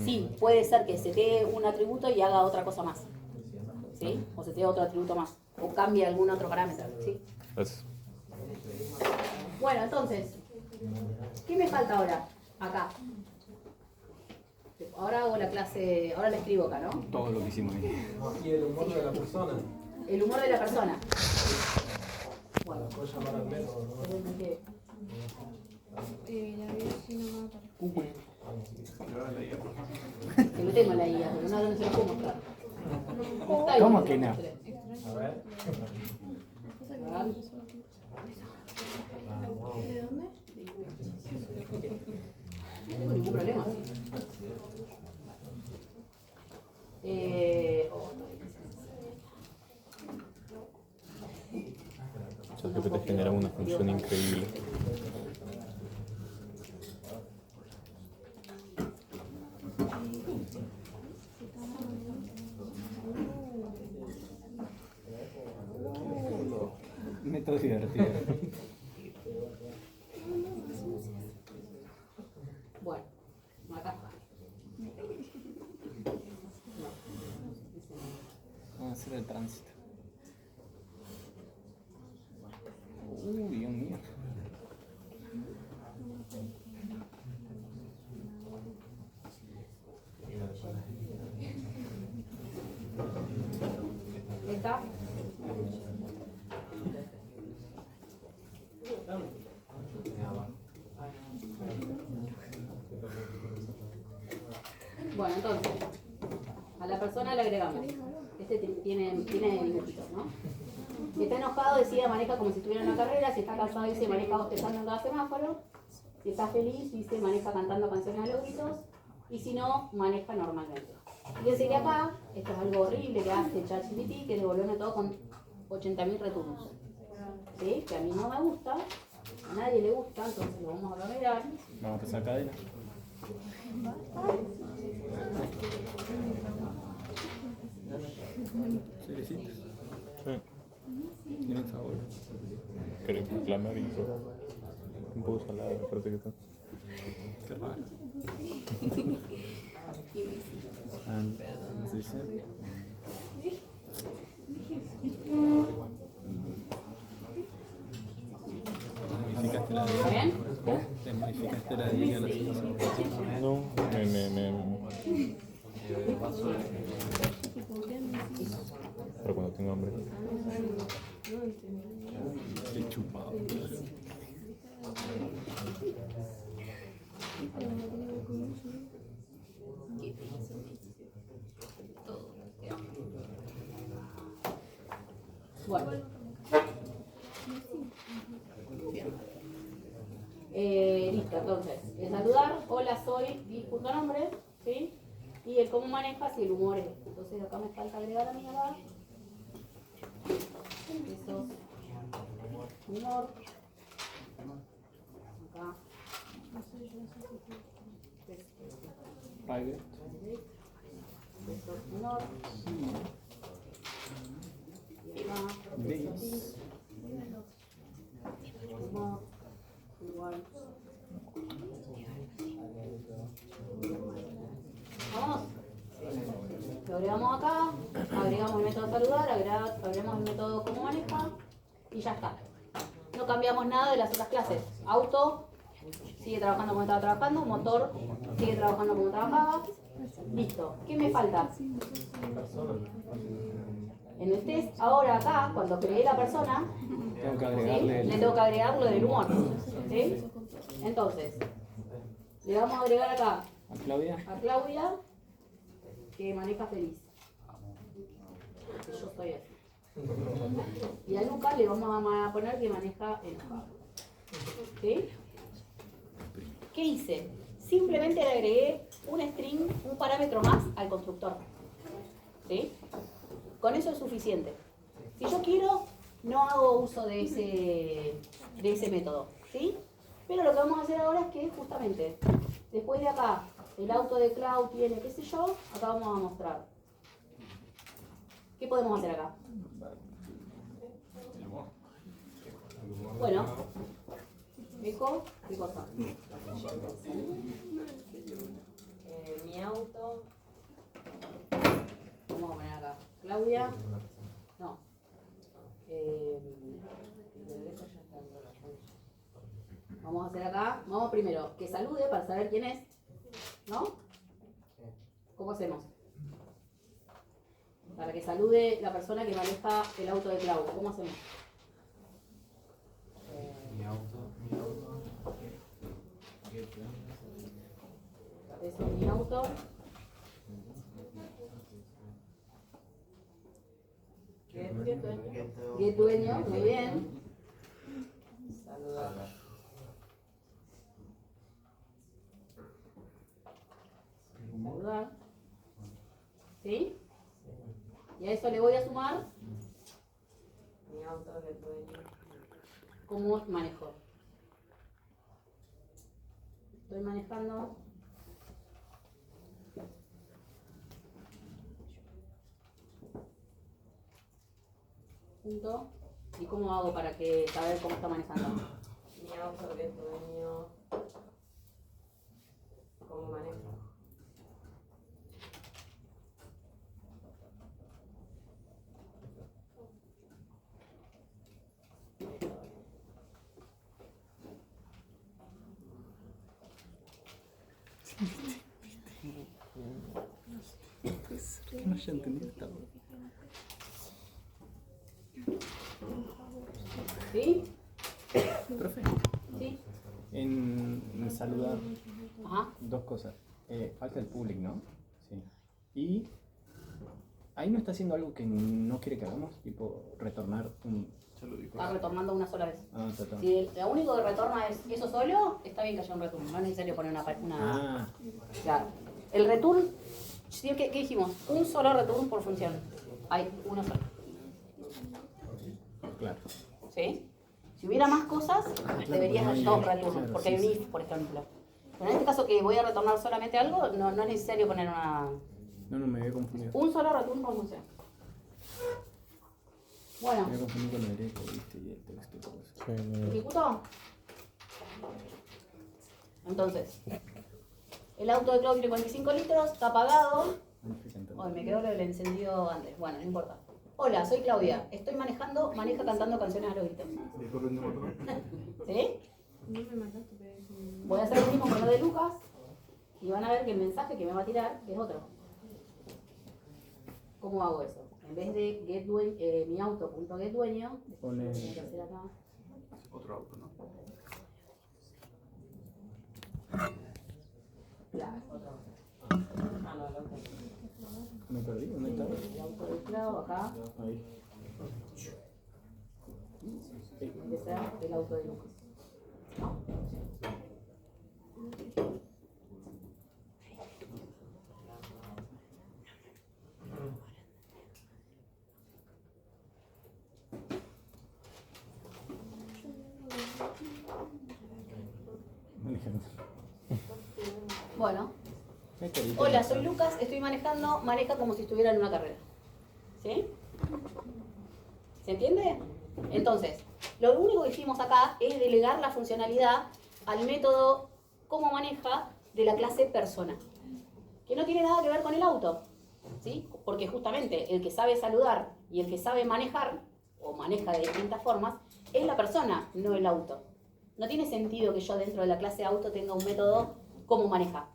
Sí, puede ser que setee un atributo y haga otra cosa más. ¿Sí? O setee otro atributo más. O cambie algún otro parámetro. ¿Sí? Gracias. Bueno, entonces, ¿qué me falta ahora? Acá. Ahora hago la clase, ahora la escribo acá, ¿no? Todo lo que hicimos ahí. Y el humor de la persona. El humor de la persona. Bueno, Puedes llamar al método, ¿no? Que lo tengo en la IA, pero no se lo puedo mostrar. ¿Cómo que no? A ver. ¿De dónde? No tengo ningún problema. ChatGPT genera una función increíble. Método divertido. Bueno, acá. Vamos a hacer el tránsito. Uy, Dios mío. ¿Está? Bueno, entonces, a la persona le agregamos. Este tiene dibujitos, ¿no? Si está enojado, decide maneja como si estuviera en una carrera. Si está cansado, dice maneja bostezando en cada semáforo. Si está feliz, dice maneja cantando canciones a los gritos. Y si no, maneja normalmente. Fíjense que acá, esto es algo horrible que hace ChatGPT, que devolverme todo con 80.000 retornos. ¿Sí? Que a mí no me gusta, a nadie le gusta, entonces lo vamos a mirar. Vamos a empezar cadena. Cerecitas. Sí. Tienen sabor. ¿Querés reclamar y todo? Un poco salada, aparte que está. Qué raro. para llegar a la situación. No, pero cuando tengo hambre. Estoy chupado. Bueno. Listo, entonces, el saludar, hola, soy, y punto nombre, ¿sí? Y el cómo manejas y el humor es. Entonces acá me falta agregar a mi edad. Eso es humor. Acá. Private. Eso es humor. Y acá. This. Humor. Igual. Vamos. Lo agregamos acá, agregamos el método saludar, agregamos el método cómo maneja y ya está. No cambiamos nada de las otras clases. Auto sigue trabajando como estaba trabajando, motor sigue trabajando como trabajaba. Listo. ¿Qué me falta? En el test, ahora acá, cuando creé la persona, Tengo que ¿sí? agregarle Le tengo que agregar lo del humor. ¿Sí? Entonces, le vamos a agregar acá a Claudia. Que maneja feliz. Porque yo estoy así. Y a Lucas le vamos a poner que maneja enojado. ¿Sí? ¿Qué hice? Simplemente le agregué un string, un parámetro más al constructor. ¿Sí? Con eso es suficiente. Si yo quiero, no hago uso de ese método. ¿Sí? Pero lo que vamos a hacer ahora es que justamente, después de acá, el auto de Cloud tiene, qué sé yo, acá vamos a mostrar. ¿Qué podemos hacer acá? Bueno, dijo, ¿qué cosa? Mi auto. Vamos a poner acá. Claudia. No. Vamos a hacer acá. Vamos primero que salude para saber quién es. ¿No? ¿Cómo hacemos? Para que salude la persona que maneja el auto de Clau. ¿Cómo hacemos? Mi auto. Eso es mi auto. Get dueño, muy bien. Saludar. Saludar. ¿Sí? Y a eso le voy a sumar Mi auto de dueño. cómo manejo. Estoy manejando. Punto. ¿Y cómo hago para que saber cómo está manejando? Mi auto de dueño. ¿Cómo manejo? Que no haya entendido esta hora. ¿Sí? Profe. ¿Sí? En saludar, Ajá. dos cosas. Falta el public, ¿no? Sí. Y ahí no está haciendo algo que no quiere que hagamos, tipo retornar un... Está retornando una sola vez. Ah, total. Si lo único que retorna es eso solo, está bien que haya un return. No es necesario poner una... Ah. Claro. El return, ¿qué dijimos? Un solo return por función. Hay uno solo. Claro. ¿Sí? Si hubiera más cosas, deberías no hay- dos returns, claro, porque sí, hay un if, por ejemplo. Pero en este caso que voy a retornar solamente algo, no es necesario poner No, me había confundido. un solo return por función. Bueno. Me había confundido con el eco, ¿viste? Y el texto y todo eso. ¿Ejecuto? Entonces, el auto de Cloud tiene 45 litros, está apagado. Ay, me quedó el encendido antes. Bueno, no importa. Hola, soy Claudia. Estoy manejando, maneja cantando canciones a los gritos. ¿Sí? No me mandaste, pero Voy a hacer lo mismo con lo de Lucas y van a ver que el mensaje que me va a tirar es otro. ¿Cómo hago eso? En vez de get mi auto.getDueño, Pone... tengo que hacer acá. Otro auto, ¿no? Claro, otro. Me perdí, ¿dónde está? El auto del esclavo acá. Ahí. Tiene que ser el auto de Lucas. ¿No? Bueno. Hola, soy Lucas, estoy manejando, maneja como si estuviera en una carrera. ¿Sí? ¿Se entiende? Entonces, lo único que hicimos acá es delegar la funcionalidad al método cómo maneja de la clase persona, que no tiene nada que ver con el auto, ¿sí? Porque justamente el que sabe saludar y el que sabe manejar, o maneja de distintas formas, es la persona, no el auto. No tiene sentido que yo dentro de la clase auto tenga un método cómo maneja,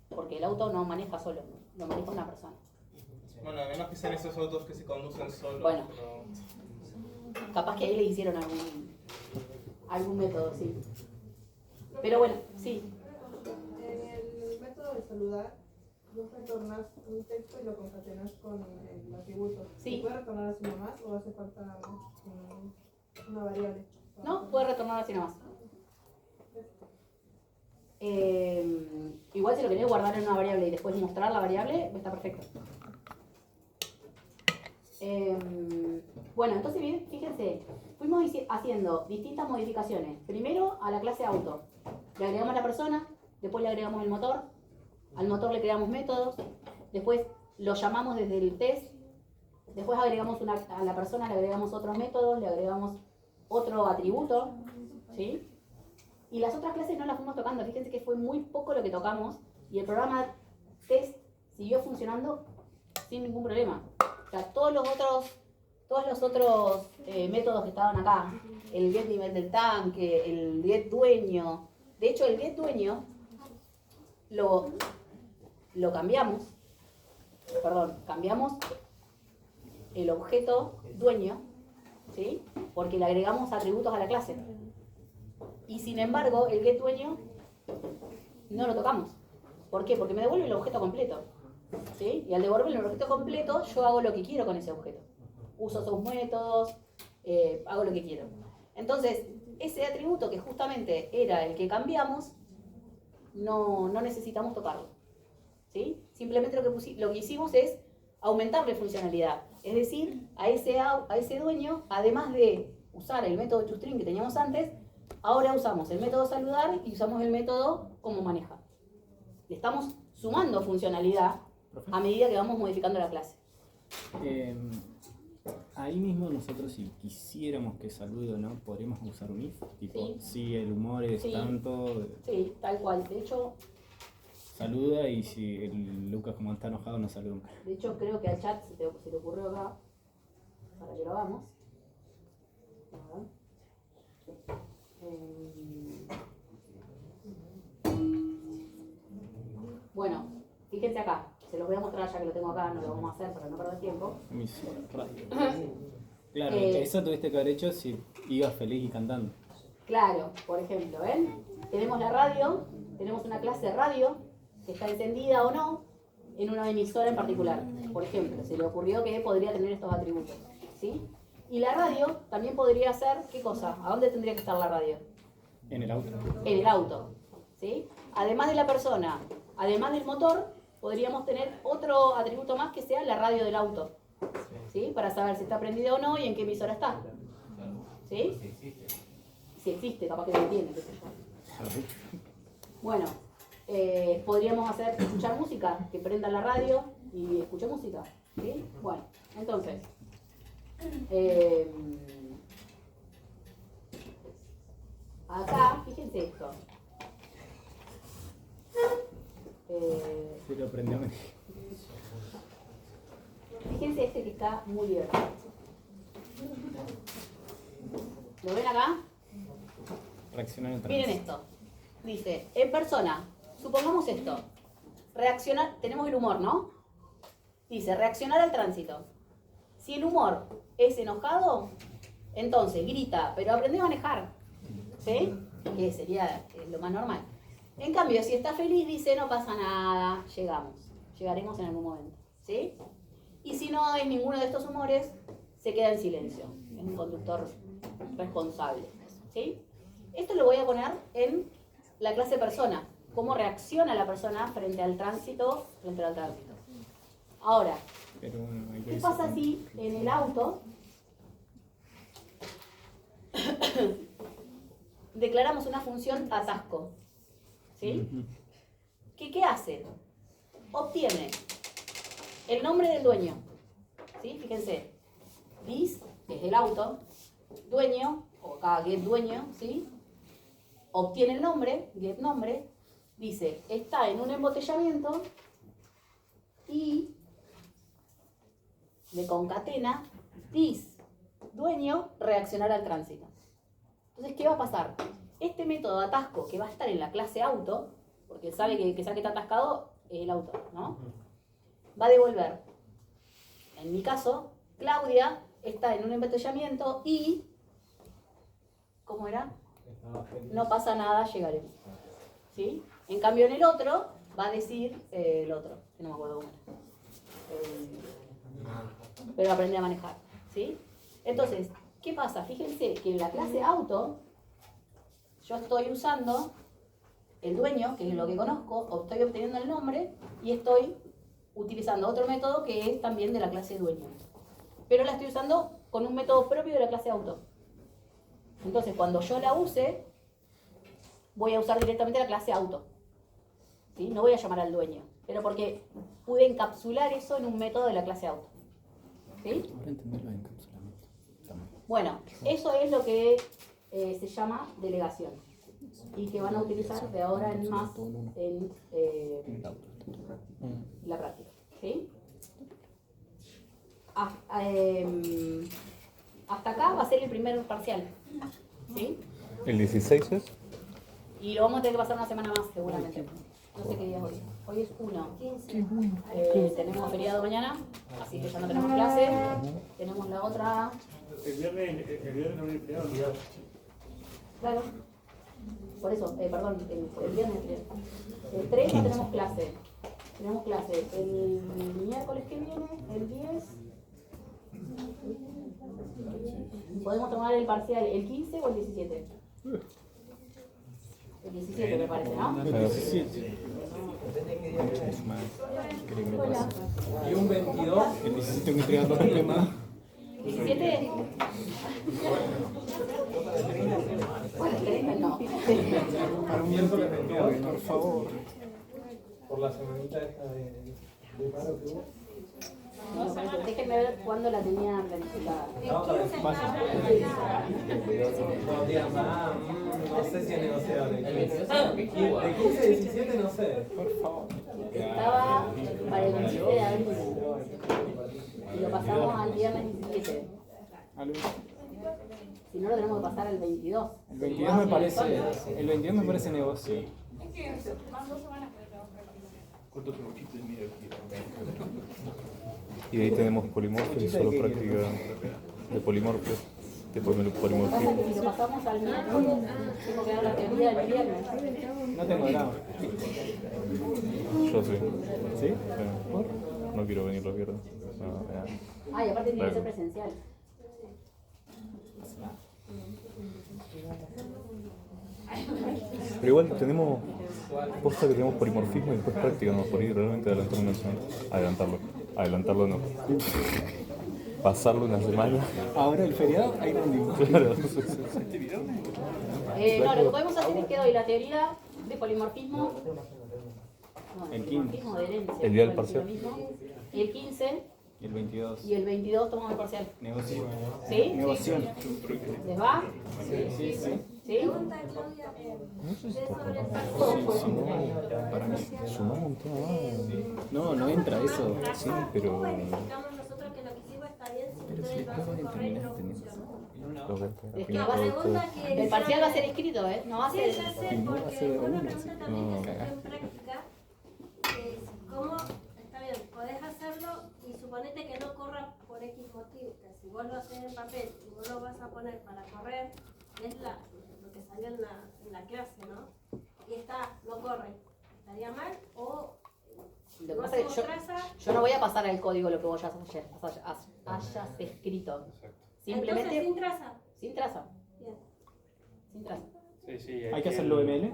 porque el auto no maneja solo, lo maneja una persona. Bueno, a menos que sean esos autos que se conducen solos. Bueno. Pero... Capaz que ahí le hicieron algún método, sí. Pero bueno, sí. En el método de saludar, vos retornas un texto y lo concatenas con el atributo. Sí. ¿Se puede retornar así nomás o hace falta una variable? No, puede retornar así nomás. Igual si lo querés guardar en una variable y después mostrar la variable, está perfecto. Bueno, entonces fíjense, fuimos haciendo distintas modificaciones. Primero a la clase auto. Le agregamos la persona, después le agregamos el motor, al motor le creamos métodos, después lo llamamos desde el test, después agregamos a la persona, le agregamos otros métodos, le agregamos otro atributo, ¿sí? Y las otras clases no las fuimos tocando. Fíjense que fue muy poco lo que tocamos y el programa test siguió funcionando sin ningún problema. O sea, todos los otros métodos que estaban acá, el get nivel del tanque, el get dueño, de hecho el get dueño lo cambiamos, cambiamos el objeto dueño, ¿sí? Porque le agregamos atributos a la clase. Y sin embargo, el get dueño no lo tocamos. ¿Por qué? Porque me devuelve el objeto completo, ¿sí? Y al devolverme el objeto completo, yo hago lo que quiero con ese objeto. Uso sus métodos, hago lo que quiero. Entonces, ese atributo que justamente era el que cambiamos, no necesitamos tocarlo, ¿sí? Simplemente lo que hicimos es aumentarle funcionalidad. Es decir, a ese dueño, además de usar el método toString que teníamos antes, ahora usamos el método saludar y usamos el método cómo maneja. Le estamos sumando funcionalidad a medida que vamos modificando la clase. Ahí mismo nosotros, si quisiéramos que salude o no, podríamos usar un if, tipo, Sí. si el humor es Sí. tanto, Sí, tal cual. De hecho, saluda, y si el Lucas, como está enojado, no saluda nunca. creo que al chat se le ocurrió acá, para que lo hagamos. A ver. Bueno, fíjense acá, se los voy a mostrar ya que lo tengo acá, no lo vamos a hacer para no perder tiempo. Claro, eso tuviste que haber hecho si ibas feliz y cantando. Claro, por ejemplo, ¿ven? Tenemos la radio, tenemos una clase radio que está encendida o no en una emisora en particular. Por ejemplo, se le ocurrió que podría tener estos atributos, ¿sí? Y la radio también podría ser, ¿qué cosa? ¿A dónde tendría que estar la radio? En el auto. En el auto, ¿sí? Además de la persona, además del motor, podríamos tener otro atributo más que sea la radio del auto, ¿sí? Para saber si está prendida o no y en qué emisora está, ¿sí? Si existe, capaz que no entiende, qué sé yo. Bueno, podríamos escuchar música, que prenda la radio y escuche música, ¿sí? Bueno, entonces, acá, fíjense esto. Sí, lo prendió. Fíjense este que está muy divertido. ¿Lo ven acá? Reaccionar en Miren esto. dice, en persona, supongamos esto, reaccionar, tenemos el humor, ¿no? Dice, reaccionar al tránsito. Si el humor es enojado, entonces grita, pero aprende a manejar, ¿sí? Que sería lo más normal. En cambio, si está feliz, dice, no pasa nada, llegaremos en algún momento, ¿sí? Y si no es ninguno de estos humores, se queda en silencio, es un conductor responsable, ¿sí? Esto lo voy a poner en la clase persona, cómo reacciona la persona frente al tránsito, Ahora, ¿qué pasa si en el auto declaramos una función atasco? ¿Sí? ¿Qué hace? Obtiene el nombre del dueño. ¿Sí? Fíjense, this, que es el auto, dueño, o acá get dueño, ¿sí? Obtiene el nombre, get nombre, dice, está en un embotellamiento y le concatena this, dueño, reaccionar al tránsito. Entonces, ¿qué va a pasar? Este método de atasco que va a estar en la clase auto, porque sabe que está atascado el auto, ¿no? Va a devolver. En mi caso, Claudia está en un embotellamiento y... ¿Cómo era? No pasa nada, llegaremos. ¿Sí? En cambio, en el otro, va a decir el otro, que no me acuerdo cómo era. Pero aprende a manejar. ¿Sí? Entonces, ¿qué pasa? Fíjense que en la clase auto, yo estoy usando el dueño, que es lo que conozco, estoy obteniendo el nombre y estoy utilizando otro método que es también de la clase dueño. Pero la estoy usando con un método propio de la clase auto. Entonces, cuando yo la use, voy a usar directamente la clase auto. ¿Sí? No voy a llamar al dueño, pero porque pude encapsular eso en un método de la clase auto. ¿Sí? Bueno, eso es lo que se llama delegación y que van a utilizar de ahora en más en la práctica. ¿Sí? Hasta acá va a ser el primer parcial. ¿Sí? ¿El 16 es? Y lo vamos a tener que pasar una semana más seguramente. No sé qué día es hoy. Hoy es 1. Tenemos feriado mañana, así que ya no tenemos clase. Tenemos la otra... El viernes no hay feriado, olvidado. Claro. Por eso, perdón, el viernes 3. El 3 no tenemos clase. Tenemos clase el miércoles que viene, el 10. Podemos tomar el parcial el 15 o el 17. El 17 me parece, ¿no? El 17. Hola. Y un 22. El 17 me entrega todo el tema. 17. Bueno, 30 no. Para un miércoles 22. Por favor. Por la semanita esta de paro que hubo. No, déjenme ver cuándo la tenía planificada. Dos días más, no sé si es negociable. De 15 a 17 no sé. Por favor. Estaba para el 27 de abril. Y lo pasamos al viernes 17. Si no, lo tenemos que pasar al 22. El 22 me parece negocio. Es que van 2 semanas que tenemos que organizar. ¿Cuántos sanguchitos de miedo? Y ahí tenemos polimorfos y solo práctica de polimorfos. De polimorfismo. Si lo pasamos al miércoles, tengo que dar la teoría del viernes. No tengo grado. Yo sí. ¿Sí? ¿Por? No quiero venir los viernes. No, ya. Ah, y aparte tiene que ser presencial. Pero igual tenemos posta que tenemos polimorfismo y después práctica, no por ir realmente adelantar una semana. Adelantarlo no. Pasarlo una semana. Ahora el feriado, ahí rendimos. Claro. No, lo que podemos hacer es que doy la teoría de polimorfismo. No, El polimorfismo de herencia. El día del parcial. Y el 15. Y el 22. Y el 22 tomamos el parcial. Negocio. ¿Sí? Negocio. ¿Les va? Sí. ¿Sí? Pregunta, Claudia, sobre el Para mí sumamos un tema más. No entra eso. Sí, pero. verificamos nosotros que lo que hicimos está bien si ustedes lo hacen correcto no funciona. Lo que Es que La va a ser- pregunta que el parcial va a ser escrito, ¿eh? No va a Sí, ser. ya sé, Y no va a porque ser después la uno, pregunta sí. también No, que se cagá. en práctica es cómo, está bien, podés hacerlo y suponete que no corra por X motivo, que si vos lo haces en papel y vos lo vas a poner para correr, es lo que salió en la clase, ¿no? Y no corre, ¿estaría mal? O Lo que no pasa es que hacemos traza. yo no voy a pasar el código lo que vos hayas escrito. Simplemente. Entonces, sin traza. Sin traza. Bien. Sin traza. Sí, sí, ¿Hay que hacerlo ML?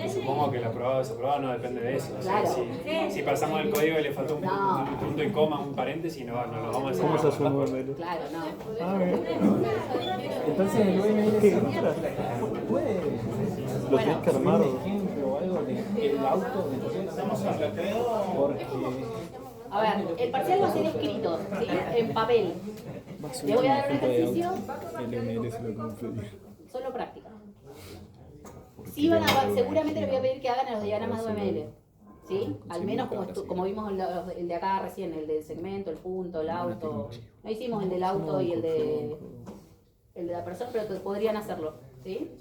Supongo que el aprobado o desaprobado no depende de eso. O sea, Claro. si pasamos el código y le faltó un punto y coma, un paréntesis, no lo vamos a hacer. ¿Cómo se hace un UML? Claro, no. Ah, bien. Entonces el UML ¿Qué? puede. Lo tienes que armar. Por ejemplo, o algo del auto. Porque. A ver, el parcial va a ser escrito, ¿sí? En papel. Le voy a dar un ejercicio, El ML se lo confundí. solo práctica. Sí seguramente les voy a pedir que hagan los diagramas de UML. ¿Sí? Al menos como vimos el de acá recién, el del segmento, el punto, el auto. No hicimos el del auto y el de la persona, pero podrían hacerlo. ¿Sí?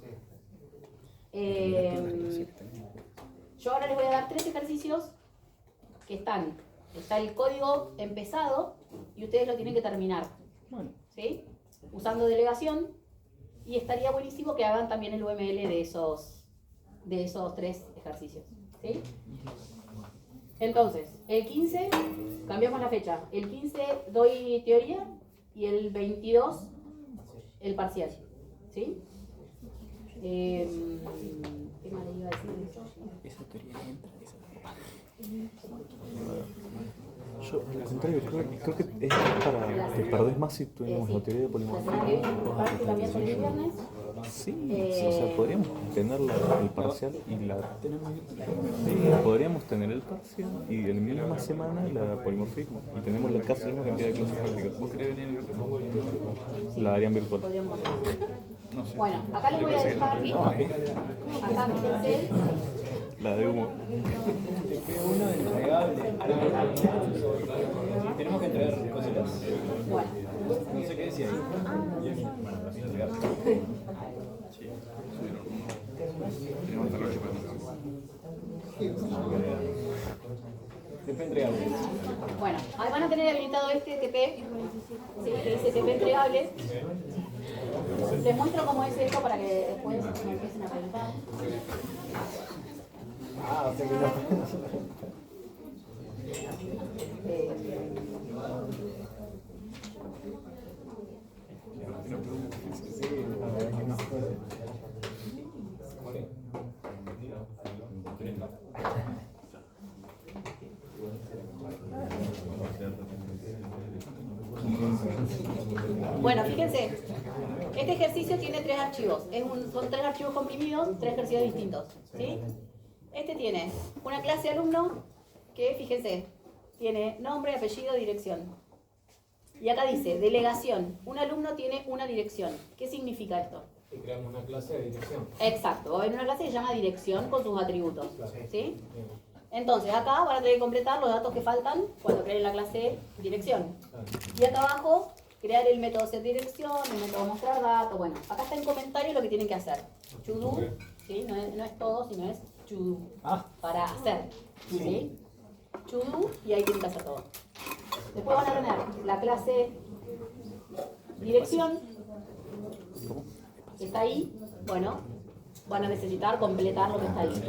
Yo ahora les voy a dar 3 ejercicios que está el código empezado y ustedes lo tienen que terminar. ¿Sí? Usando delegación, y estaría buenísimo que hagan también el UML de esos 3 ejercicios. ¿Sí? Entonces, el 15, cambiamos la fecha. El 15 doy teoría y el 22 el parcial. ¿Sí? ¿Qué más les iba a decir de eso? Esa teoría entra, esa Yo, al contrario, creo que es para que perdés más si tuviéramos la teoría de La polimorfismo. semana que viene, práctica miércoles y viernes. Sí, o sea, podríamos tener el parcial y la... Sí, podríamos tener el parcial y en la misma semana la polimorfismo. Y tenemos casi la misma cantidad de clases prácticas. ¿Vos querés venir el La harían virtual. Podríamos hacer. No sé. Bueno, acá les voy a dejar. Acá fíjense. La de humo. uno entregable. Tenemos que entregar cositas. Bueno. No sé qué decía ahí. TP entregable. Bueno, ahí van a tener habilitado este TP, ¿sí? Que dice TP entregable. Les muestro cómo es esto para que después me empiecen a preguntar. Ah, o sea que no. Bueno, fíjense, este ejercicio tiene 3 archivos. Son 3 archivos comprimidos, 3 ejercicios distintos. ¿Sí? Este tiene una clase alumno que, fíjense, tiene nombre, apellido, dirección. Y acá dice, delegación. Un alumno tiene una dirección. ¿Qué significa esto? Y creamos una clase de dirección. Exacto, va a haber una clase que se llama dirección con sus atributos. ¿Sí? Entonces, acá van a tener que completar los datos que faltan cuando creen la clase dirección. Y acá abajo, crear el método setDirección, el método mostrar datos. Bueno, acá está en comentario lo que tienen que hacer. To do, ¿sí? No es todo, sino es to do, para hacer. ¿Sí? To do, y ahí tienen que hacer todo. Después van a tener la clase dirección, que está ahí. Bueno, van a necesitar completar lo que está ahí.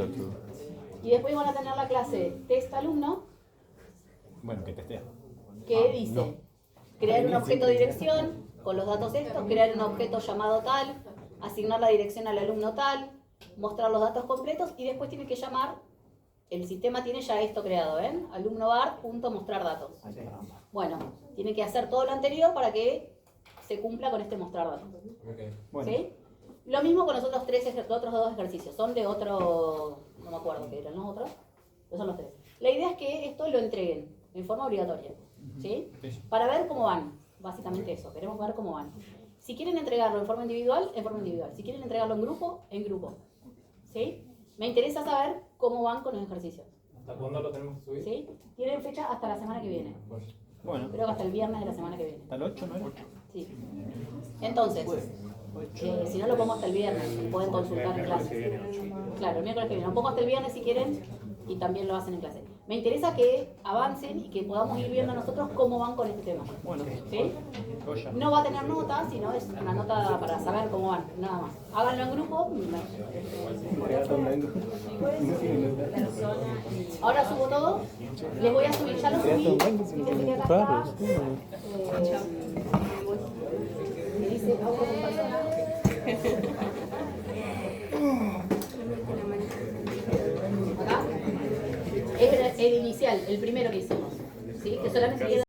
Y después van a tener la clase test alumno, Bueno, que testea. que dice crear un objeto de dirección con los datos estos, crear un objeto llamado tal, asignar la dirección al alumno tal, mostrar los datos completos y después tiene que llamar, el sistema tiene ya esto creado, ¿ven? Alumnobar.mostrar datos. Bueno, tiene que hacer todo lo anterior para que se cumpla con este mostrar datos. Bueno. ¿Sí? Lo mismo con los otros 2 ejercicios, son de otro, no me acuerdo qué eran los otros, pero son los 3. La idea es que esto lo entreguen en forma obligatoria, ¿sí? Para ver cómo van, básicamente eso, queremos ver cómo van. Si quieren entregarlo en forma individual, en forma individual. Si quieren entregarlo en grupo, ¿sí? Me interesa saber cómo van con los ejercicios. ¿Hasta cuándo lo tenemos que subir? ¿Sí? Tienen fecha hasta la semana que viene. Bueno. Creo que hasta el viernes de la semana que viene. ¿Hasta el 8, no era? Sí. Sí. Entonces, si no lo pongo hasta el viernes, pueden consultar en clase. Claro, el miércoles que viene. Lo pongo hasta el viernes si quieren y también lo hacen en clase. Me interesa que avancen y que podamos ir viendo nosotros cómo van con este tema. Bueno, ¿sí? No va a tener nota, sino es una nota para saber cómo van, nada más. Háganlo en grupo. Ahora subo todo. Les voy a subir, ya lo subí. Fíjense que acá está. Me dice auto con persona. Acá es el inicial, el primero que hicimos, ¿sí? Que solamente queda